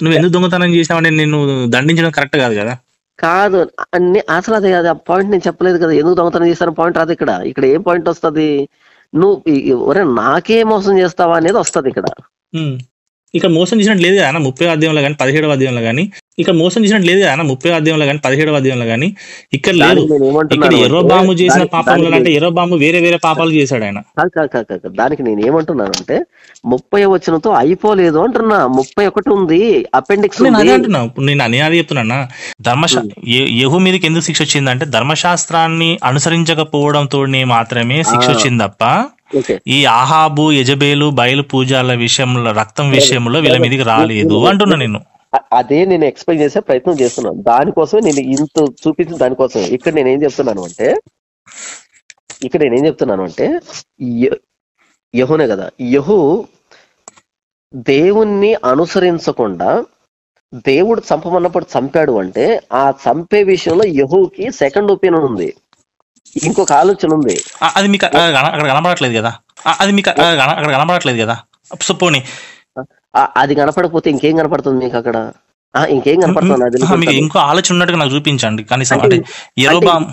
నువ్వు ఎందుకు దొంగతనం చేసినావు నేను దండించడం కరెక్ట్ కాదు కదా. కాదు అన్ని అసలు అదే ఆ పాయింట్ నేను చెప్పలేదు కదా, ఎందుకు దొంగతనం చేస్తాను పాయింట్ రాదు. ఇక్కడ ఏం పాయింట్ వస్తుంది, నువ్వు నాకే మోసం చేస్తావా అనేది వస్తుంది ఇక్కడ. ఇక్కడ మోసం చేసినట్టు లేదు కదా 30వ అధ్యాయంలో కానీ 17వ అధ్యాయంలో కానీ, ఇక్కడ మోసం చేసినట్టు లేదు కదా 30వ అధ్యాయంలో కానీ 17వ అధ్యాయంలో కానీ. ఇక్కడ లేదు. దానికి నేను ఇక్కడ ఏమంటున్నాను అంటే యెరోబాము చేసిన దానికి పాపములు దానికి అంటే యెరోబాము వేరే పాపాలు చేశాడు ఆయన. దానికి నేను ఏమంటున్నాను అంటే 30వ వచనంతో అయిపోలేదు అంటున్నా. 31 ఉంది, అపెండిక్స్ నేను ఉంది. అదే అంటున్నా. ఇప్పుడు నేను అదే చెప్తున్నా. యెహూ మీదకి ఎందుకు శిక్ష వచ్చిందంటే ధర్మశాస్త్రాన్ని అనుసరించకపోవడంతోనే మాత్రమే శిక్ష వచ్చింది తప్ప ఓకే ఈ ఆహాబు, యెజబేలు, బయలు పూజల విషయంలో, రక్తం విషయంలో వీళ్ళ మీదకి రాలేదు అంటున్నా నేను. అదే నేను ఎక్స్ప్లెయిన్ చేసే ప్రయత్నం చేస్తున్నాను. దానికోసమే నేను ఇంత చూపించిన దానికోసమే ఇక్కడ నేనేం చెప్తున్నాను అంటే యెహూనే కదా, యెహూ దేవుణ్ణి అనుసరించకుండా దేవుడు చంపమన్నప్పుడు చంపాడు అంటే ఆ చంపే విషయంలో యెహూకి సెకండ్ ఒపీనియన్ ఉంది, ఇంకొక ఆలోచన ఉంది. అది మీకు అక్కడ కనబడట్లేదు కదా, అది మీకు అక్కడ కనబడట్లేదు కదా. సో పోనీ అది కనపడకపోతే ఇంకేం కనపడుతుంది మీకు అక్కడ? ఇంకేం కనపడుతుంది? మీకు ఇంకో ఆలోచన ఉన్నట్టుగా నాకు చూపించండి కనీసం. అంటే యెరోబాము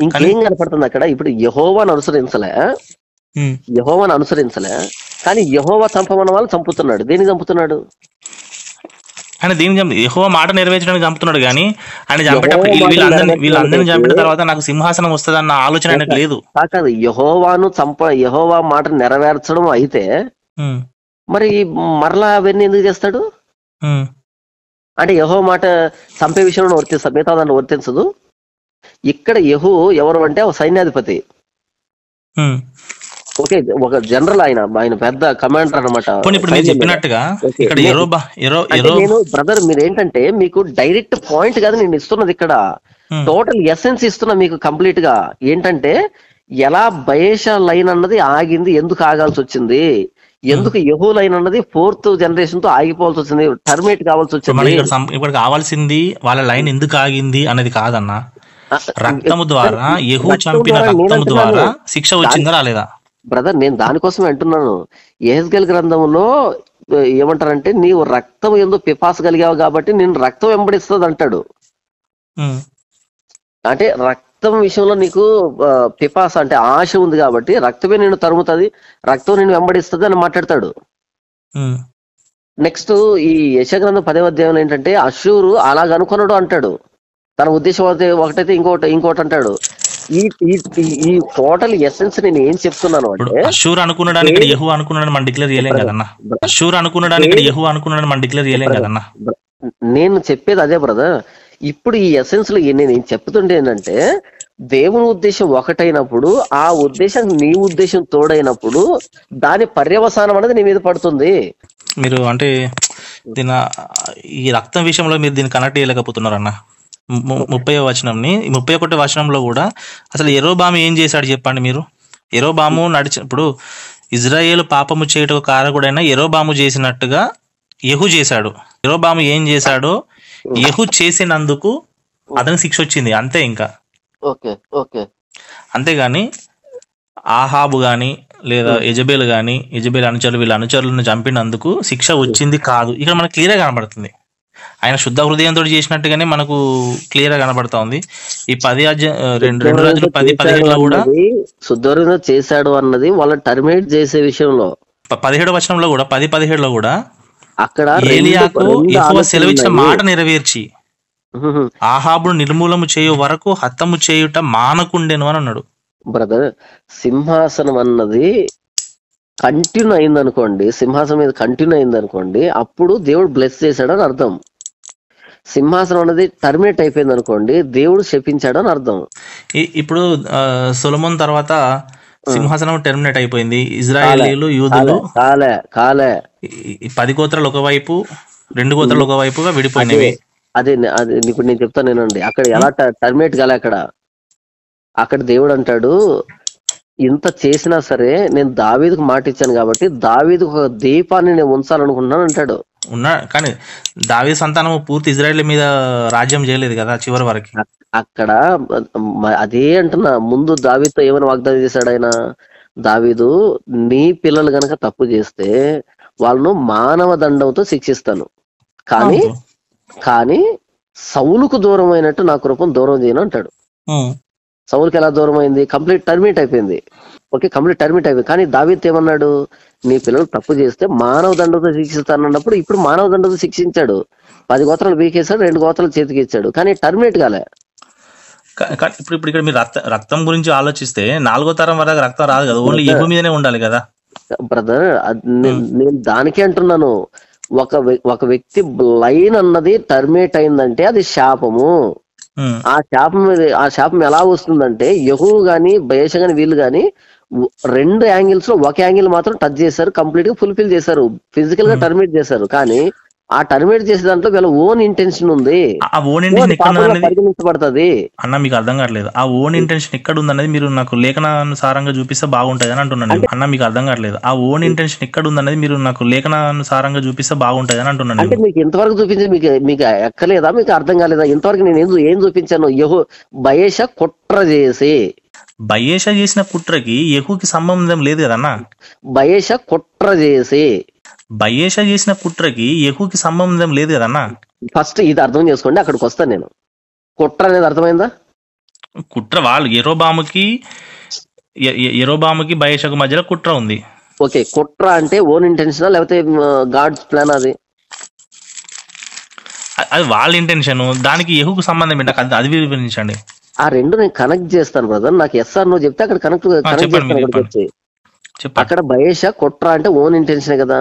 ఇంకేం కనపడుతుంది అక్కడ? ఇప్పుడు యెహోవాను అనుసరించలే కానీ యెహోవా చంపమన్న వాళ్ళు చంపుతున్నాడు. దేనికి చంపుతున్నాడు? ఆయన దీన్ని యెహోవా మాట నెరవేర్చడానికి చంపుతున్నాడు కానీ ఆయన చంపేటప్పుడు వీళ్ళందరినీ చంపిన తర్వాత నాకు సింహాసనం వస్తుంది అన్న ఆలోచన ఆయనకు లేదు. కాదు, యెహోవా మాట నెరవేర్చడం అయితే మరి మరలా అవన్నీ ఎందుకు చేస్తాడు? అంటే యెహోవా మాట చంపే విషయంలో వర్తిస్తుంది, మిగతా దాన్ని వర్తించదు. ఇక్కడ యెహూ ఎవరు అంటే ఒక సైన్యాధిపతి. ఓకే, ఒక జనరల్, ఆయన పెద్ద కమాండర్ అనమాట. చెప్పినట్టుగా నేను బ్రదర్ మీరు ఏంటంటే మీకు డైరెక్ట్ పాయింట్ కాదు నేను ఇస్తున్నది, ఇక్కడ టోటల్ ఎసెన్స్ ఇస్తున్నా మీకు కంప్లీట్ గా. ఏంటంటే ఎలా బయేషా లైన్ అన్నది ఆగింది, ఎందుకు ఆగాల్సి వచ్చింది, ఎందుకు యెహూ లైన్ అన్నది 4th జనరేషన్ తో ఆగిపోవాల్సి వచ్చింది, టర్మినేట్ కావాల్సి వచ్చింది. ఇప్పుడు కావాల్సింది వాళ్ళ లైన్ ఎందుకు ఆగింది అనేది కాదన్నా, రక్తము ద్వారా యెహూ చంపిన రక్తము ద్వారా శిక్ష వచ్చిందా రాలేదా? బ్రదర్ నేను దానికోసమే అంటున్నాను. యెహెజ్కేలు గ్రంథంలో ఏమంటారంటే నీవు రక్తం ఎందు పిపాస కలిగావు కాబట్టి నేను రక్తం వెంబడిస్తుంది అంటాడు. అంటే రక్తం విషయంలో నీకు పిపాస అంటే ఆశ ఉంది కాబట్టి రక్తమే నేను తరుముతుంది, రక్తం నేను వెంబడిస్తుంది అని మాట్లాడతాడు. నెక్స్ట్ ఈ యెషయా గ్రంథం 10వ అధ్యాయంలో ఏంటంటే అష్షూరు అలాగ అనుకున్నాడు అంటాడు. తన ఉద్దేశం ఒకటైతే ఇంకోటి అంటాడు. ఈ టోటల్ ఎసెన్స్ నేను ఏం చెప్తున్నాను అంటే అష్షూరు అనుకున్నాడానికి యెహూ అనుకున్నాడని మనం డిక్లేర్ చేయలేం కదన్నా. అష్షూరు అనుకున్నాడానికి యెహూ అనుకున్నాడని మనం డిక్లేర్ చేయలేం కదన్నా. నేను చెప్పేది అదే బ్రదర్. ఇప్పుడు ఈ ఎసెన్స్ లో నేను చెప్తుంటే ఏంటంటే దేవుని ఉద్దేశం ఒకటైనప్పుడు ఆ ఉద్దేశం నీ ఉద్దేశం తోడైనప్పుడు దాని పర్యవసానం అనేది నీ మీద పడుతుంది. మీరు అంటే ఈ రక్తం విషయంలో మీరు దీన్ని కనెక్ట్ చేయలేకపోతున్నారన్న. 30వ వచనంని 31వ వచనంలో కూడా అసలు యెరోబాము ఏం చేశాడు చెప్పండి మీరు. యెరోబాము ఇప్పుడు ఇజ్రాయేలు పాపము చేయటకు కారకుడైన యెరోబాము చేసినట్టుగా యెహూ చేశాడు. యెరోబాము ఏం చేశాడో యెహూ చేసినందుకు అతనికి శిక్ష వచ్చింది అంతే. ఇంకా అంతేగాని ఆహాబు గాని లేదా యెజబేలు గాని, యెజబేలు అనుచరులు వీళ్ళ అనుచరులను చంపినందుకు శిక్ష వచ్చింది కాదు. ఇక్కడ మనకు క్లియర్ గా కనబడుతుంది. ఆయన శుద్ధ హృదయంతో చేసినట్టుగానే మనకు క్లియర్ గా కనబడతా ఉంది. ఈ 2 రాజులు 10-17 కూడా శుద్ధ హృదయం చేశాడు అన్నది వాళ్ళని టర్మినేట్ చేసే విషయంలో 17వ వచనంలో కూడా 10-17 కూడా అక్కడ ఏలియాకు యెహోవా సెలవిచ్చిన మాట నెరవేర్చి ఆహాబును నిర్మూలము చేయు వరకు హతము చేయుట మానకుండెను అని అన్నాడు. బ్రదర్ సింహాసనం అన్నది కంటిన్యూ అయిందనుకోండి, సింహాసనం మీద కంటిన్యూ అయిందనుకోండి, అప్పుడు దేవుడు బ్లెస్ చేశాడని అర్థం. సింహాసనం అనేది టర్మినేట్ అయిపోయింది అనుకోండి, దేవుడు శపించాడు అని అర్థం. ఇప్పుడు సొలొమోన్ తర్వాత సింహాసనం టెర్మినేట్ అయిపోయింది. ఇజ్రాయేలీలు యూదులు కాలే 10 గోత్రాలు ఒకవైపు 2 గోత్రాలు ఒకవైపుగా విడిపోయినవి. అదే ఇప్పుడు నేను చెప్తాను నేనండి. అక్కడ ఎలా టర్మినేట్ కాలే, అక్కడ దేవుడు అంటాడు ఇంత చేసినా సరే నేను దావీదుకు మాట ఇచ్చాను కాబట్టి దావీదుకు ఒక దీపాన్ని నేను ఉంచాలనుకుంటున్నాను అంటాడు. కానీ దావీదు సంతానము పూర్తి ఇజ్రాయేల్ మీద రాజ్యం చేయలేదు కదా చివరి వరకు. అక్కడ అదే అంటున్నా, ముందు దావీదుతో ఏమైనా వాగ్దానం చేశాడు ఆయన, దావీదు నీ పిల్లలు గనక తప్పు చేస్తే వాళ్ళను మానవ దండంతో శిక్షిస్తాను, కానీ సౌలుకు దూరం అయినట్టు నా కృపను దూరం చేయను అంటాడు. సౌలుకి ఎలా దూరం అయింది? కంప్లీట్ టర్మినేట్ అయిపోయింది. ఓకే, కంప్లీట్ టర్మినేట్ అయిపోయింది. కానీ దావీదు ఏమన్నాడు, నీ పిల్లలు తప్పు చేస్తే మానవ దండతో శిక్షిస్తానన్నప్పుడు ఇప్పుడు మానవ దండతో శిక్షించాడు. 10 గోత్రాలు బీకేశాడు, 2 గోత్రాలు చేతికి ఇచ్చాడు, కానీ టర్మినేట్ కాలే. ఇప్పుడు ఇక్కడ మీరు రక్తం గురించి ఆలోచిస్తే 4వ తరం వరకు రక్తం రాదు కదా, ఓన్లీ యెహూ మీదనే ఉండాలి కదా బ్రదర్. నేను దానికే అంటున్నాను, ఒక వ్యక్తి లైన్ అన్నది టర్మినేట్ అయిందంటే అది శాపము. ఆ శాపం ఎలా వస్తుందంటే, యెహూ గాని బయష గాని వీళ్ళు గాని 2 యాంగిల్స్ లో ఒక యాంగిల్ మాత్రం టచ్ చేశారు, కంప్లీట్ గా ఫుల్ఫిల్ చేశారు, ఫిజికల్ గా టర్మినేట్ చేశారు. కానీ ఆ టర్మినేట్ చేసే దాంట్లో వీళ్ళ ఓన్ ఇంటెన్షన్ ఉంది, ఆ ఓన్ ఇంటెన్షన్ పరిగణించబడుతుంది. అన్న మీకు అర్థం కావట్లేదు, ఆ ఓన్ ఇంటెన్షన్ ఎక్కడ ఉందనేది మీరు నాకు లేఖనానుసారంగా చూపిస్తే బాగుంటది అని అంటున్నాను. అన్న మీకు అర్థం కావట్లేదు, ఆ ఓన్ ఇంటెన్షన్ ఎక్కడ ఉందనేది మీరు నాకు లేఖనానుసారంగా చూపిస్తే బాగుంటది అని అంటున్నాను. అంటే మీకు ఇంతవరకు చూపించి మీకు ఎక్కలేదా, మీకు అర్థం కాలేదా? ఇంతవరకు నేను ఏం చూపించాను? బయేష కుట్ర చేసి, బయేష చేసిన కుట్రకి యెహూకి సంబంధం లేదు కదన్నా. బయేష కుట్ర చేసి, బయేష చేసిన కుట్రకి యెహూకి సంబంధం లేదు కదన్నా. ఫస్ట్ ఇది అర్థం చేసుకోండి, అక్కడికి వస్తాను నేను. కుట్ర అనేది అర్థమైందా? కుట్ర వాళ్ళు యెరోబాముకి బయేషకు మధ్యలో కుట్ర ఉంది. ఓకే, కుట్ర అంటే ఓన్ ఇంటెన్షన్ లేకపోతే గాడ్స్ ప్లాన్? అది వాళ్ళ ఇంటెన్షన్, దానికి యెహూకు సంబంధం ఏంటి అది వివరించండి. ఆ రెండు నేను కనెక్ట్ చేస్తాను బ్రదర్. నాకు ఎస్ఆర్ నువ్వు చెప్తే అక్కడ కనెక్ట్ చేస్తాను. అక్కడ బయేష కుట్ర అంటే ఓన్ ఇంటెన్షన్ కదా,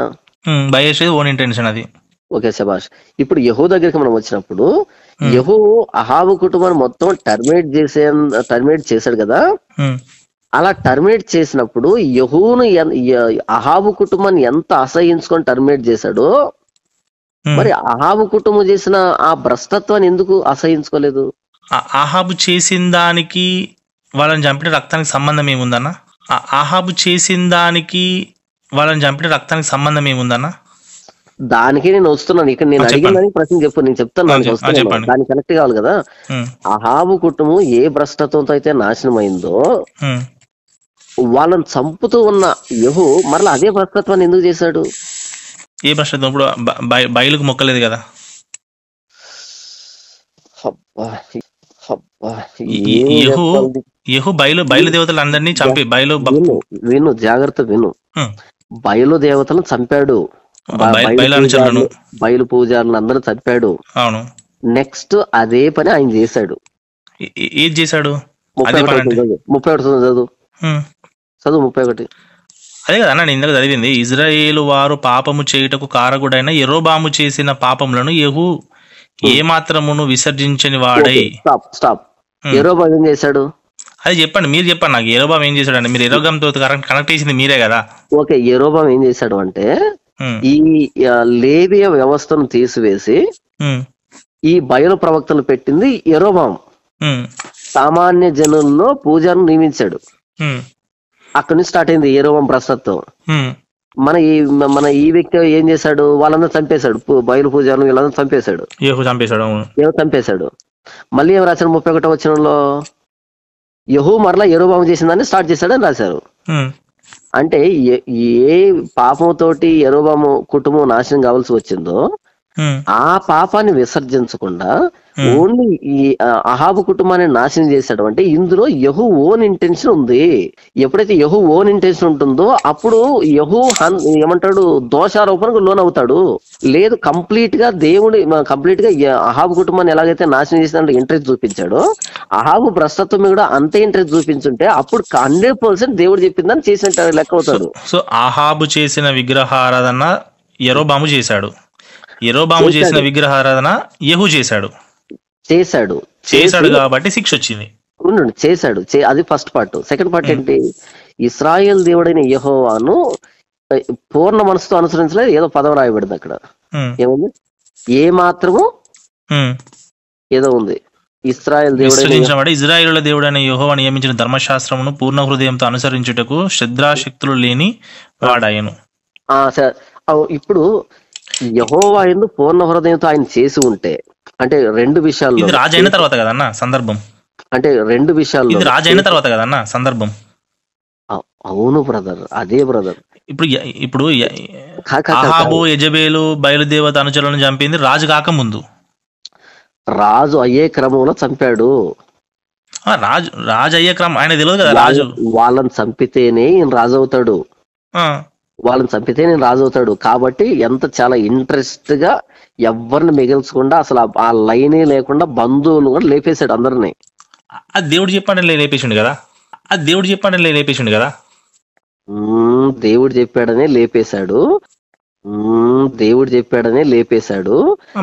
బయేష ఓన్ ఇంటెన్షన్ అది. ఓకే శబాష్. ఇప్పుడు యెహూ దగ్గరికి మనం వచ్చినప్పుడు, యెహూ అహాబు కుటుంబాన్ని మొత్తం టర్మినేట్ చేశాడు కదా. అలా టర్మినేట్ చేసినప్పుడు యెహూను అహాబు కుటుంబాన్ని ఎంత అసహించుకొని టర్మినేట్ చేశాడో, మరి అహాబు కుటుంబం చేసిన ఆ భ్రష్టత్వాన్ని ఎందుకు అసహించుకోలేదు? అహాబు చేసిన దానికి వాళ్ళని చంపిన రక్తానికి సంబంధం ఏముందన్న? అహాబు చేసిన దానికి వాళ్ళని చంపిన రక్తానికి సంబంధం ఏముందన్న? దానికి నేను వస్తున్నాను. ఇక్కడ నేను అడిగిన ప్రశ్న చెప్పు, నేను చెప్తాను. దానికి కనెక్ట్ కావాలి కదా. అహాబు కుటుంబం ఏ భ్రష్టత్వంతో అయితే నాశనం అయిందో, వాళ్ళని చంపుతూ ఉన్న యెహూ మరలా అదే భ్రష్టత్వాన్ని ఎందుకు చేశాడు? ఏ భ్రష్టత్వం? ఇప్పుడు బయలుకు మొక్కలేదు కదా. యెహూ బయలు దేవతలు అందరినీ చంపి విను, జాగ్రత్త విను. బయలు దేవతలను చంపాడు, బయలు పూజారులను అందరూ చంపాడు. అవును. నెక్స్ట్ అదే పని ఆయన చేశాడు. ఏది చేశాడు? 31 చదువు 31. అదే కదా నేను ఇందాక చదివింది. ఇజ్రాయేలు వారు పాపము చేయుటకు కారకుడైన యెరోబాము చేసిన పాపములను యెహూ ఏ మాత్రమును విసర్జించని వాడై. స్టాప్. యెరోబాము ఏం చేశాడు? అది చెప్పండి, మీరు చెప్పండి నాకు. యెరోబాము ఏం చేశాడు అంటే, మీరు యెరోబాముతో కనెక్ట్ చేసింది మీరే కదా. ఓకే, యెరోబాము ఏం చేశాడు అంటే, ఈ లేవియ వ్యవస్థను తీసివేసి ఈ బయలు ప్రవక్తలు పెట్టింది యెరోబాము. సామాన్య జనుల్లో పూజను నియమించాడు. అక్కడి నుంచి స్టార్ట్ అయింది యెరోబాము భ్రష్టత్వం. మన ఈ వ్యక్తి ఏం చేశాడు? వాళ్ళందరూ చంపేశాడు, బయలు పూజారులు వీళ్ళందరూ చంపేశాడు. చంపేశాడు. మళ్ళీ ఏం రాశాడు? 31వ వచనంలో యెహూ మరలా యెరోబాము చేసిందని స్టార్ట్ చేశాడని రాశారు. అంటే ఏ పాపంతోటి యెరోబాము కుటుంబం నాశనం కావాల్సి వచ్చిందో, ఆ పాపాన్ని విసర్జించకుండా ఓన్లీ ఈ అహాబు కుటుంబాన్ని నాశనం చేశాడు. అంటే ఇందులో యెహూ ఓన్ ఇంటెన్షన్ ఉంది. ఎప్పుడైతే యెహూ ఓన్ ఇంటెన్షన్ ఉంటుందో అప్పుడు యెహూ ఏమంటాడు? దోషారోపణకు లోనవుతాడు. లేదు, కంప్లీట్ గా అహాబు కుటుంబాన్ని ఎలాగైతే నాశనం చేసినట్టు ఇంట్రెస్ట్ చూపించాడో, అహాబు భ్రష్టత్వం కూడా అంతే ఇంట్రెస్ట్ చూపించుంటే అప్పుడు 100% దేవుడు చెప్పిందని చేసినట్టు లెక్క అవుతాడు. సో అహాబు చేసిన విగ్రహారాధన యెరోబాము చేశాడు, యెరోబాము చేసిన విగ్రహారాధన యెహూ చేశాడు కాబట్టి శిక్ష వచ్చింది. చేశాడు. అది ఫస్ట్ పార్ట్. సెకండ్ పార్ట్ ఏంటి? ఇశ్రాయేల్ దేవుడైన యెహోవాను పూర్ణ మనసుతో అనుసరించలేదు, ఏదో పదం రాయబడింది అక్కడ. ఏముంది? ఏ మాత్రము ఏదో ఉంది. ఇశ్రాయేలు దేవుడైన యెహోవా నియమించిన ధర్మశాస్త్రమును పూర్ణ హృదయంతో అనుసరించుటకు శ్రద్ధాశక్తులు లేని వాడాయను. ఇప్పుడు యెహోవా యందు పూర్ణ హృదయంతో ఆయన చేసి ఉంటే, అంటే 2 విషయాల్లో. ఇది రాజు అయిన తర్వాత కదన్నా సందర్భం. అంటే 2 విషయాల్లో. ఇది రాజు అయిన తర్వాత కదన్నా సందర్భం. అవును బ్రదర్, అదే బ్రదర్. ఇప్పుడు అహాబు యెజబేలు బయలుదేవత అనుచరులను చంపింది రాజు కాకముందు. రాజు అయ్యే క్రమంలో చంపాడు. రాజు అయ్యే క్రమం ఆయన తెలియదు కదా. రాజు వాళ్ళని చంపితేనే ఈయన రాజు అవుతాడు, వాళ్ళని చంపితే నేను రాజు అవుతాడు. కాబట్టి ఎంత చాలా ఇంట్రెస్ట్ గా ఎవరిని మిగిల్చకుండా అసలు ఆ లైనే లేకుండా బంధువులు కూడా లేపేశాడు అందరినీ. అది దేవుడు చెప్పాడని లేపేసిండు కదా, అది దేవుడు చెప్పాడని లేపేసిండు కదా. దేవుడు చెప్పాడనే లేపేశాడు, దేవుడు చెప్పాడనే లేపేశాడు.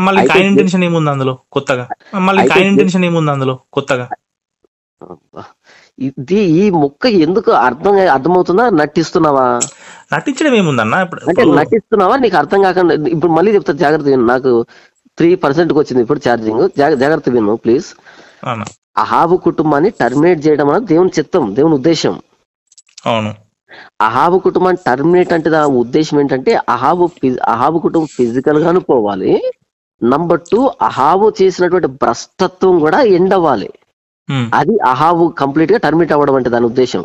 మళ్ళీ కాయిన్ ఇంటెన్షన్ ఏముంది అందులో కొత్తగా? మళ్ళీ కాయిన్ ఇంటెన్షన్ ఏముంది అందులో కొత్తగా? ఈ ముక్క ఎందుకు అర్థమవుతుందా? నటిస్తున్నావా? నటించడం ఏముందన్న? అంటే నటిస్తున్నావా? నీకు అర్థం కాకుండా ఇప్పుడు మళ్ళీ చెప్తా, జాగ్రత్త విను. నాకు 3% వచ్చింది ఇప్పుడు ఛార్జింగ్. జాగ్రత్త విను ప్లీజ్. అహాబు కుటుంబాన్ని టర్మినేట్ చేయడం అనేది దేవుని చిత్తం, దేవుని ఉద్దేశం. అవును. అహాబు కుటుంబాన్ని టర్మినేట్ అంటే దాని ఉద్దేశం ఏంటంటే అహాబు కుటుంబం ఫిజికల్ గాను పోవాలి. నంబర్ 2, అహాబు చేసినటువంటి భ్రష్టత్వం కూడా ఎండ్ అవ్వాలి. అది అహాబు కంప్లీట్ గా టర్మినేట్ అవ్వడం అంటే దాని ఉద్దేశం.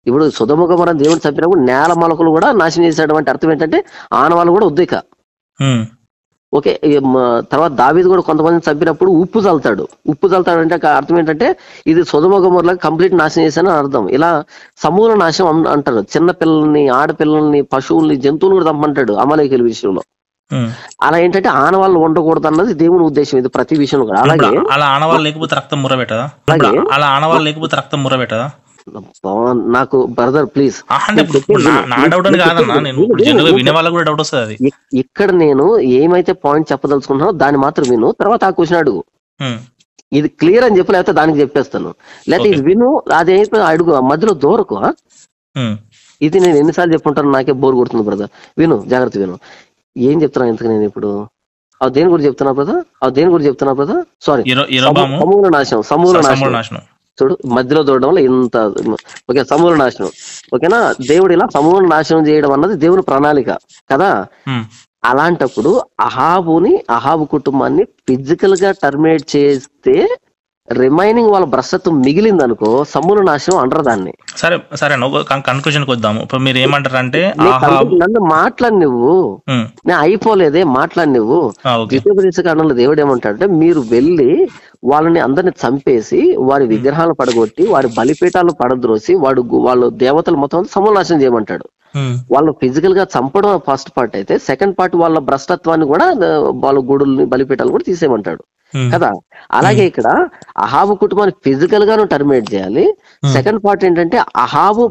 ఇప్పుడు సొదొమ గొమొర్రా దేవుడు చంపినప్పుడు నేల మొలకలు కూడా నాశనం చేశాడు అంటే అర్థం ఏంటంటే ఆనవాళ్ళు కూడా ఉద్దేక. ఓకే, తర్వాత దావీదు కూడా కొంతమందిని చంపినప్పుడు ఉప్పు చల్లుతాడు. ఉప్పు చల్లుతాడు అంటే అర్థం ఏంటంటే ఇది సొదొమ గొమొర్రాకి కంప్లీట్ నాశనం చేశానని అర్థం. ఇలా సమూల నాశనం అంటారు. చిన్న పిల్లల్ని, ఆడపిల్లల్ని, పశువుల్ని, జంతువులు కూడా చంపంటాడు అమలేఖీల విషయంలో. అలా ఏంటంటే ఆనవాళ్ళు ఉండకూడదు అన్నది దేవుని ఉద్దేశం. ఇది ప్రతి విషయంలో కూడా అలాగే. అలా ఆనవాళ్ళు లేకపోతే రక్తం ముర్ర పెట్టదా? అలా ఆనవాళ్ళు లేకపోతే రక్తం ముర్ర పెట్టదా? నాకు బ్రదర్ ప్లీజ్, ఇక్కడ నేను ఏమైతే పాయింట్ చెప్పదలుచుకుంటున్నానో దాన్ని మాత్రం విను, తర్వాత ఆ క్వశ్చన్ అడుగు. ఇది క్లియర్ అని చెప్పి లేకపోతే దానికి చెప్పేస్తాను, లేకపోతే ఇది విను అదేమైతే అడుగు, మధ్యలో దూరకు. ఇది నేను ఎన్నిసార్లు చెప్పుంటాను, నాకే బోర్ కొడుతుంది బ్రదర్. విను, జాగ్రత్త విను. ఏం చెప్తున్నా ఇంతకు నేను ఇప్పుడు? దేని గురించి చెప్తున్నా బ్రదర్? సారీ, సమూల నాశనం. చూడు, మధ్యలో దూడడం వల్ల ఇంత ఓకే, సమూల నాశనం. ఓకేనా? దేవుడు ఇలా సమూల నాశనం చేయడం అన్నది దేవుని ప్రణాళిక కదా. అలాంటప్పుడు అహాబు కుటుంబాన్ని ఫిజికల్ గా టర్మినేట్ చేస్తే రిమైనింగ్ వాళ్ళ భ్రష్టత్వం మిగిలింది అనుకో, సమూల నాశనం అంటారు దాన్ని. సరే సరే, కన్క్లూజన్ వద్దాము. ఇప్పుడు మీరు ఏమంటారంటే నన్ను మాట్లాడి నువ్వు, నేను అయిపోలేదే మాట్లాడి నువ్వు. ద్వితీయోపదేశకాండంలో దేవుడు ఏమంటాడంటే మీరు వెళ్ళి వాళ్ళని అందరిని చంపేసి వారి విగ్రహాలు పడగొట్టి వారి బలిపీఠాలు పడద్రోసి వాళ్ళు దేవతలు మొత్తం సమూల నాశనం చేయమంటాడు. వాళ్ళు ఫిజికల్ గా చంపడం ఫస్ట్ పార్ట్ అయితే, సెకండ్ పార్ట్ వాళ్ళ భ్రష్టత్వాన్ని కూడా వాళ్ళ గుడుల్ని బలిపీఠాలు కూడా తీసేయమంటాడు కదా. అలాగే ఇక్కడ అహాబు కుటుంబాన్ని ఫిజికల్ గాను టర్మినేట్ చేయాలి. సెకండ్ పార్ట్ ఏంటంటే అహాబు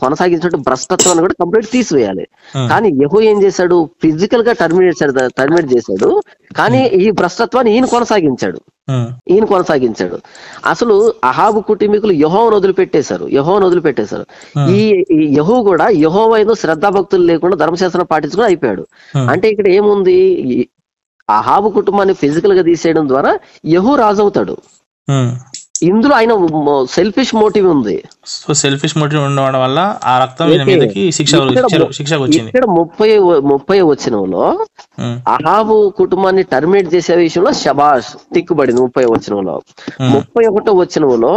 కొనసాగించిన భ్రష్టత్వాన్ని కూడా కంప్లీట్ తీసివేయాలి. కానీ యెహూ ఏం చేశాడు? ఫిజికల్ గా టర్మినేట్ చేశాడు, కానీ ఈ భ్రష్టత్వాన్ని ఈయన కొనసాగించాడు. అసలు అహాబు కుటుంబీకులు యెహోవాను వదిలిపెట్టేశారు. ఈ యెహూ కూడా యెహోవా ఏదో శ్రద్ధాభక్తులు లేకుండా ధర్మశాస్త్రం పాటించుకుని అయిపోయాడు. అంటే ఇక్కడ ఏముంది? అహాబు కుటుంబాన్ని ఫిజికల్ గా తీసేయడం ద్వారా యెహూ రాజు అవుతాడు. ఇందులో ఆయన సెల్ఫిష్ మోటివ్ ఉంది. సో సెల్ఫిష్ మోటివ్ ఉండడం వల్ల ఆ రక్తం మీదకి శిక్ష వచ్చింది. ఇక్కడ 30 వచనంలో అహాబు కుటుంబాన్ని టర్మినేట్ చేసే విషయంలో శబాష్ తిక్కుబడింది. 30 వచనంలో 31 వచనంలో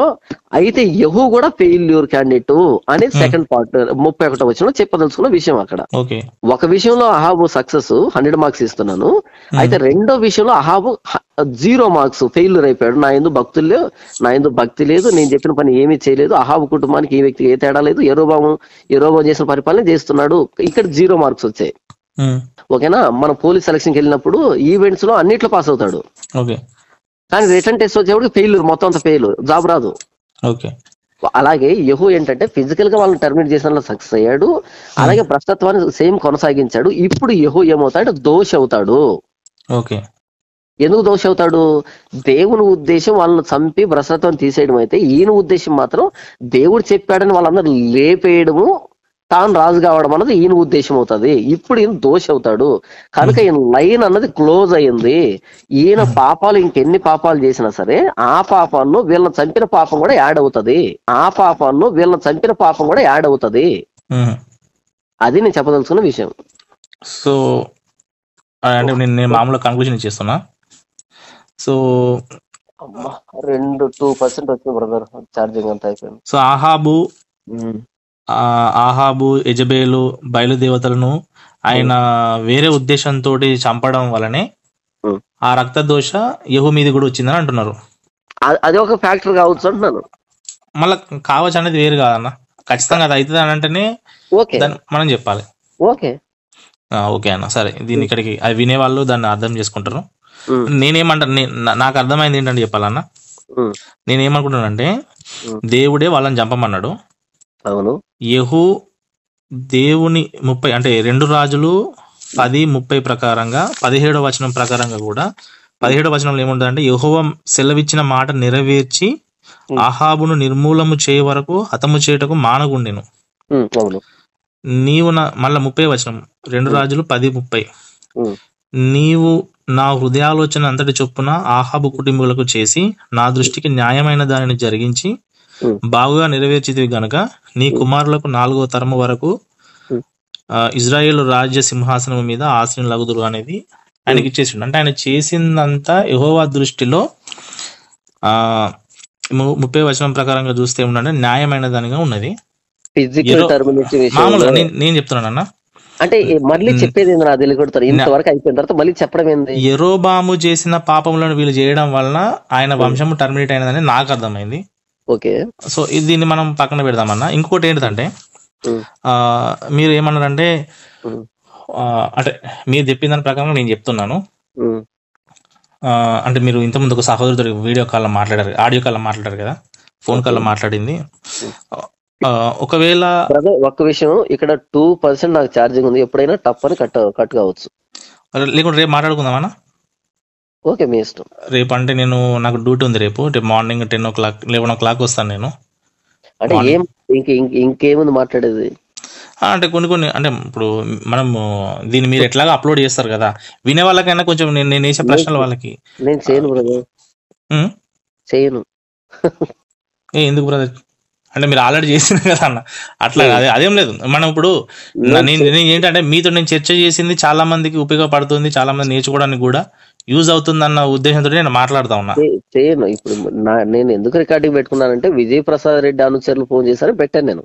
అయితే యెహూ కూడా ఫెయిల్యూర్ క్యాండిడేట్ అని సెకండ్ పార్ట్ 31 వచనంలో చెప్పదలుచుకున్న విషయం. అక్కడ ఒక విషయంలో అహాబు సక్సెస్ 100 మార్క్స్ ఇస్తున్నాను, అయితే రెండో విషయంలో అహాబు 0 మార్క్స్ ఫెయిల్యూర్ అయిపోయాడు. నా యందు భక్తి లేదు, నేను చెప్పిన పని ఏమీ చేయలేదు. అహాబు కుటుంబానికి ఈ వ్యక్తికి ఏ తేడా లేదు, యెరోబాము చేసిన పరిపాలన చేస్తున్నాడు. ఇక్కడ 0 మార్క్స్ వచ్చాయి. ఓకేనా? మన పోలీస్ సెలక్షన్ కి వెళ్ళినప్పుడు ఈవెంట్స్ లో అన్నిట్లో పాస్ అవుతాడు, కానీ రిటర్న్ టెస్ట్ వచ్చేప్పుడు ఫెయిల్యూర్, మొత్తం అంత ఫెయిల్, జాబ్ రాదు. అలాగే యెహూ ఏంటంటే ఫిజికల్ గా వాళ్ళని టర్మినేట్ చేసిన సక్సెస్ అయ్యాడు, అలాగే భ్రష్టత్వాన్ని సేమ్ కొనసాగించాడు. ఇప్పుడు యెహూ ఏమవుతాడు? దోషి అవుతాడు. ఎందుకు దోషి అవుతాడు? దేవుని ఉద్దేశం వాళ్ళని చంపి భ్రష్టత్వం తీసేయడం అయితే, ఈయన ఉద్దేశం మాత్రం దేవుడు చెప్పాడని వాళ్ళందరూ లేపేయడము, తాను రాజు కావడం అన్నది ఈయన ఉద్దేశం అవుతుంది. ఇప్పుడు ఈయన దోషి అవుతాడు కనుక ఈయన లైన్ అన్నది క్లోజ్ అయ్యింది. ఈయన పాపాలు ఇంకెన్ని పాపాలు చేసినా సరే ఆ పాపాల్లో వీళ్ళని చంపిన పాపం కూడా యాడ్ అవుతుంది. అది నేను చెప్పదలుచుకున్న విషయం. సో అంటే నేను మామూలుగా కన్క్లూజన్ ఇచ్చేస్తున్నా. సో 2% వచ్చింది బ్రదర్, ఛార్జింగ్ అంతా అయిపోయింది. సో ఆహాబు యెజబేలు బయలుదేవతలను ఆయన వేరే ఉద్దేశంతో చంపడం వల్లనే ఆ రక్త దోష యెహూ మీద కూడా వచ్చిందని అంటున్నారు. అది ఒక ఫ్యాక్టర్ కావచ్చు అంటున్నాను. మళ్ళీ కావచ్చు అనేది వేరు కాదన్న, ఖచ్చితంగా అది అవుతుంది అని అంటేనే ఓకే దాన్ని మనం చెప్పాలి. ఓకే ఓకే అన్న, సరే దీన్ని ఇక్కడికి అది వినేవాళ్ళు దాన్ని అర్థం చేసుకుంటారు. నాకు అర్థమైంది ఏంటంటే చెప్పాలన్న, నేనేమనుకుంటానంటే దేవుడే వాళ్ళని చంపమన్నాడు. అవును. యెహూ దేవుని 30 అంటే 2 రాజులు 10:30 ప్రకారంగా 17వ వచనం ప్రకారంగా కూడా 17వ వచనంలో ఏముంటుందంటే, యెహోవా సెలవిచ్చిన మాట నెరవేర్చి ఆహాబును నిర్మూలము చేయ వరకు హతము చేయుటకు మానగుండెను. నీవు మళ్ళా 30వ వచనం 2 రాజులు 10:30, నీవు నా హృదయాలోచన అంతటి చొప్పున ఆహాబు కుటుంబీకులకు చేసి నా దృష్టికి న్యాయమైన దానిని జరిగించి బాగుగా నెరవేర్చితివి గనుక నీ కుమారులకు 4వ తరము వరకు ఇజ్రాయేలు రాజ్య సింహాసనం మీద ఆసీనులగుదురు అనేది ఆయనకి ఇచ్చేసిండు. అంటే ఆయన చేసిందంతా యెహోవా దృష్టిలో 30వ వచనం ప్రకారంగా చూస్తే ఏమంటే న్యాయమైన దానిగా ఉన్నది. మామూలుగా నేను చెప్తున్నానన్నా, అంటే మళ్ళీ చెప్పేది ఇంతవరకు అయిపోయిన తర్వాత మళ్ళీ చెప్పడం ఏంది? యెరోబాము చేసిన పాపములను వీళ్ళు చేయడం వలన ఆయన వంశము టర్మినేట్ అయినదని నాకు అర్థమైంది. ఓకే, సో దీన్ని మనం పక్కన పెడదామన్నా. ఇంకోటి ఏంటంటే, మీరు ఏమన్నారంటే, అంటే మీరు చెప్పిన దాని ప్రకారం నేను చెప్తున్నాను. అంటే మీరు ఇంతకుముందు ఒక సహోదరుడు వీడియో కాల్లో మాట్లాడారు, ఆడియో కాల్లో మాట్లాడారు కదా, ఫోన్ కాల్లో మాట్లాడింది. ఒకవేళ ఒక్క విషయం, ఇక్కడ 2% నాకు ఛార్జింగ్ ఉంది, ఎప్పుడైనా టప్ అని కట్ కావచ్చు. లేకుంటే రేపు మాట్లాడుకుందామన్నా? ఓకే, మీ ఇష్టం. రేపు అంటే నాకు డ్యూటీ ఉంది రేపు మార్నింగ్ 10 o'clock 11 o'clock వస్తాను నేను. అంటే ఇంకేముంది మాట్లాడేది? అంటే కొన్ని అంటే ఇప్పుడు మనం దీన్ని మీరు ఎట్లాగా అప్లోడ్ చేస్తారు కదా, వినే వాళ్ళకైనా కొంచెం నేను వేసే ప్రశ్నలు వాళ్ళకి నేను చేయను బ్రదర్, చేయను. ఎందుకు బ్రదర్? అంటే మీరు ఆల్రెడీ చేసింది కదా అన్న, అట్లా అదేం లేదు. మనం ఇప్పుడు నేను ఏంటంటే మీతో నేను చర్చ చేసింది చాలా మందికి ఉపయోగపడుతుంది, చాలా మంది నేర్చుకోవడానికి కూడా యూజ్ అవుతుంది అన్న ఉద్దేశంతో నేను మాట్లాడుతా ఉన్నా. చేయను. ఇప్పుడు నేను ఎందుకు రికార్డింగ్ పెట్టుకున్నానంటే, విజయ్ ప్రసాద్ రెడ్డి అనుచరులు ఫోన్ చేశారు, పెట్టాను నేను.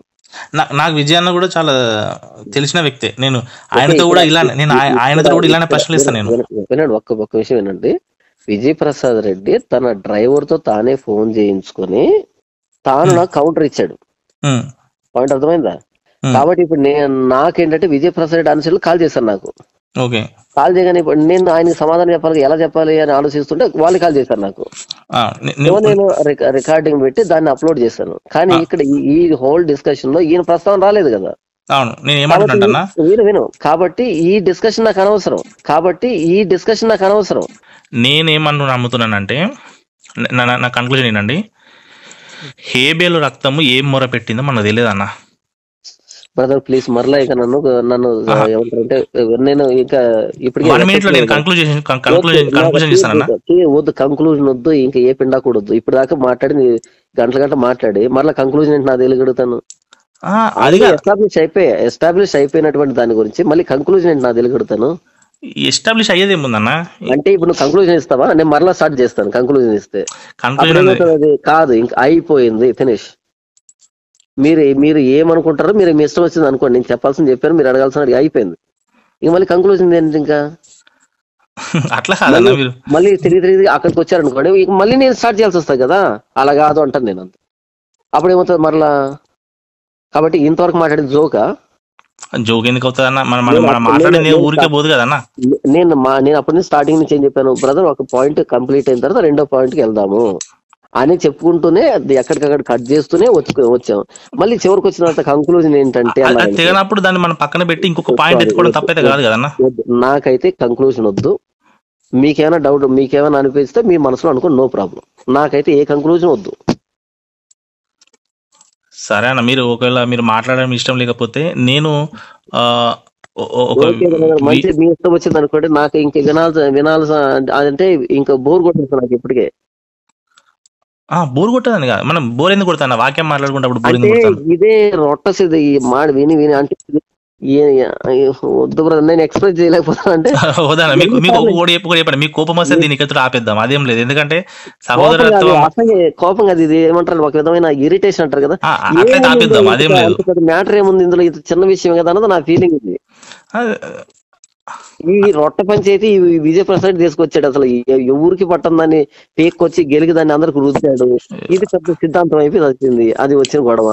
నాకు విజయ్ అన్న కూడా చాలా తెలిసిన వ్యక్తే, నేను ఆయనతో కూడా ఆయనతో కూడా ఇలానే ప్రశ్నలు ఇస్తాను నేను. వినండి, ఒక్క విషయం వినండి. విజయ్ ప్రసాద్ రెడ్డి తన డ్రైవర్ తో తానే ఫోన్ చేయించుకొని తాను నాకు కౌంటర్ ఇచ్చాడు. పాయింట్ అర్థమైందా? కాబట్టి ఇప్పుడు నాకేంటంటే విజయ్ ప్రసాద్ రెడ్డి అనుచరులు కాల్ చేశారు నాకు. కాల్ చేయగానే నేను ఆయనకి సమాధానం చెప్పాలి, ఎలా చెప్పాలి అని ఆలోచిస్తుంటే వాళ్ళు కాల్ చేశారు నాకు. నేను రికార్డింగ్ పెట్టి దాన్ని అప్లోడ్ చేశాను. కానీ ఇక్కడ ఈ హోల్ డిస్కషన్ లో ఈయన ప్రస్తావన రాలేదు కదా. విను. కాబట్టి ఈ డిస్కషన్ నాకు అనవసరం. నేనేమన్నా నమ్ముతున్నానంటే, నా కన్క్లూజన్ ఏంటండి, హేబేలు రక్తము ఏం మొర పెట్టిందో మనకు తెలియదు అన్న. బ్రదర్ ప్లీజ్ మరలా ఇక నన్ను ఏమంటారంటే, నేను ఇంకా ఇప్పటికే వద్దు, కంక్లూజన్ వద్దు, ఇంకా ఏ పిండా కూడా వద్దు. ఇప్పుడు దాకా మాట్లాడి గంటల మాట్లాడి మరలా కంక్లూజన్ ఏంటి నాకు తెలియగలుగుతాను. ఎస్టాబ్లిష్ అయిపోయినటువంటి దాని గురించి మళ్ళీ కంక్లూజన్ ఏంటి నాకు తెలియగలుగుతాను. ఎస్టాబ్లిష్ అయ్యేది ఏముందన్నా? అంటే ఇప్పుడు నువ్వు కంక్లూజన్ ఇస్తావా? నేను మరలా స్టార్ట్ చేస్తాను. కంక్లూజన్ ఇస్తే కాదు, ఇంకా అయిపోయింది, ఫినిష్. మీరు ఏమనుకుంటారో మీరు మీ ఇష్టం వచ్చింది అనుకోండి. నేను చెప్పాల్సింది చెప్పాను, మీరు అడగాల్సిన అయిపోయింది. ఇంక మళ్ళీ కంక్లూజన్ ఏంటి? ఇంకా అట్లా మళ్ళీ తిరిగి అక్కడికి వచ్చారనుకోండి, ఇక మళ్ళీ నేను స్టార్ట్ చేయాల్సి వస్తుంది కదా. అలా కాదు అంటాను నేను. అంత అప్పుడు ఏమవుతుంది మరలా? కాబట్టి ఇంతవరకు మాట్లాడేది జోకా? జోక్ ఎందుకు అవుతుంది అన్న? మనం మాట్లాడింది ఊరికే పోదు కదన్నా. నేను అప్పటి నుంచి స్టార్టింగ్ నుంచి ఏం చెప్పాను బ్రదర్, ఒక పాయింట్ కంప్లీట్ అయిన తర్వాత రెండో పాయింట్ కి వెళ్దాము అని చెప్పుకుంటూనే అది ఎక్కడికక్కడ కట్ చేస్తూనే వచ్చాం. మళ్ళీ చివరికి వచ్చిన తర్వాత కంక్లూజన్ ఏంటంటే, దాన్ని మనం పక్కన పెట్టి ఇంకొక పాయింట్ ఎత్తుకోవడం తప్పైతే కాదు కదన్నా. నాకైతే కంక్లూజన్ వద్దు. మీకేమైనా డౌట్, మీకేమైనా అనిపిస్తే మీ మనసులో అనుకోండి, నో ప్రాబ్లం. నాకైతే ఏ కంక్లూజన్ వద్దు. సరే అన్న, మీరు ఒకవేళ మీరు మాట్లాడడం ఇష్టం లేకపోతే నేను మంచి మీ ఇష్టం వచ్చింది అనుకోండి. నాకు ఇంక వినాల్సి అంటే ఇంకా బోర్ కొట్టేస్తాను నాకు ఇప్పటికే. బోర్ కొట్టదని కాదు, మనం బోర్ ఎందుకు కొడతాను? వాక్యం మాట్లాడుకుంటే ఇదే రొట్టసిది మాడి విని అంటే వద్దు బ్రదర్, నేను ఎక్స్ప్రెస్ చేయలేకపోతాను. అంటే మీకు కోపం వస్తే దీనికి ఎత్తుడు ఆపేద్దాం, అదేం లేదు. ఎందుకంటే కోపం అది ఇది ఏమంటారు, ఒక విధమైన ఇరిటేషన్ అంటారు కదా, ఆపేద్దాం, అదేం లేదు. మ్యాటర్ ఏముంది ఇందులో, ఇది చిన్న విషయం కదా అన్నది నా ఫీలింగ్. ఇది ఈ రొట్టె పంచాయతీ ఈ విజయప్రసాద్ తీసుకొచ్చాడు. అసలు ఎవరికి పట్టం దాన్ని పేక్కొచ్చి గెలికి దాన్ని అందరికి రుద్దాడు. ఇది పెద్ద సిద్ధాంతం అయిపోయి వచ్చింది, అది వచ్చిన గొడవ.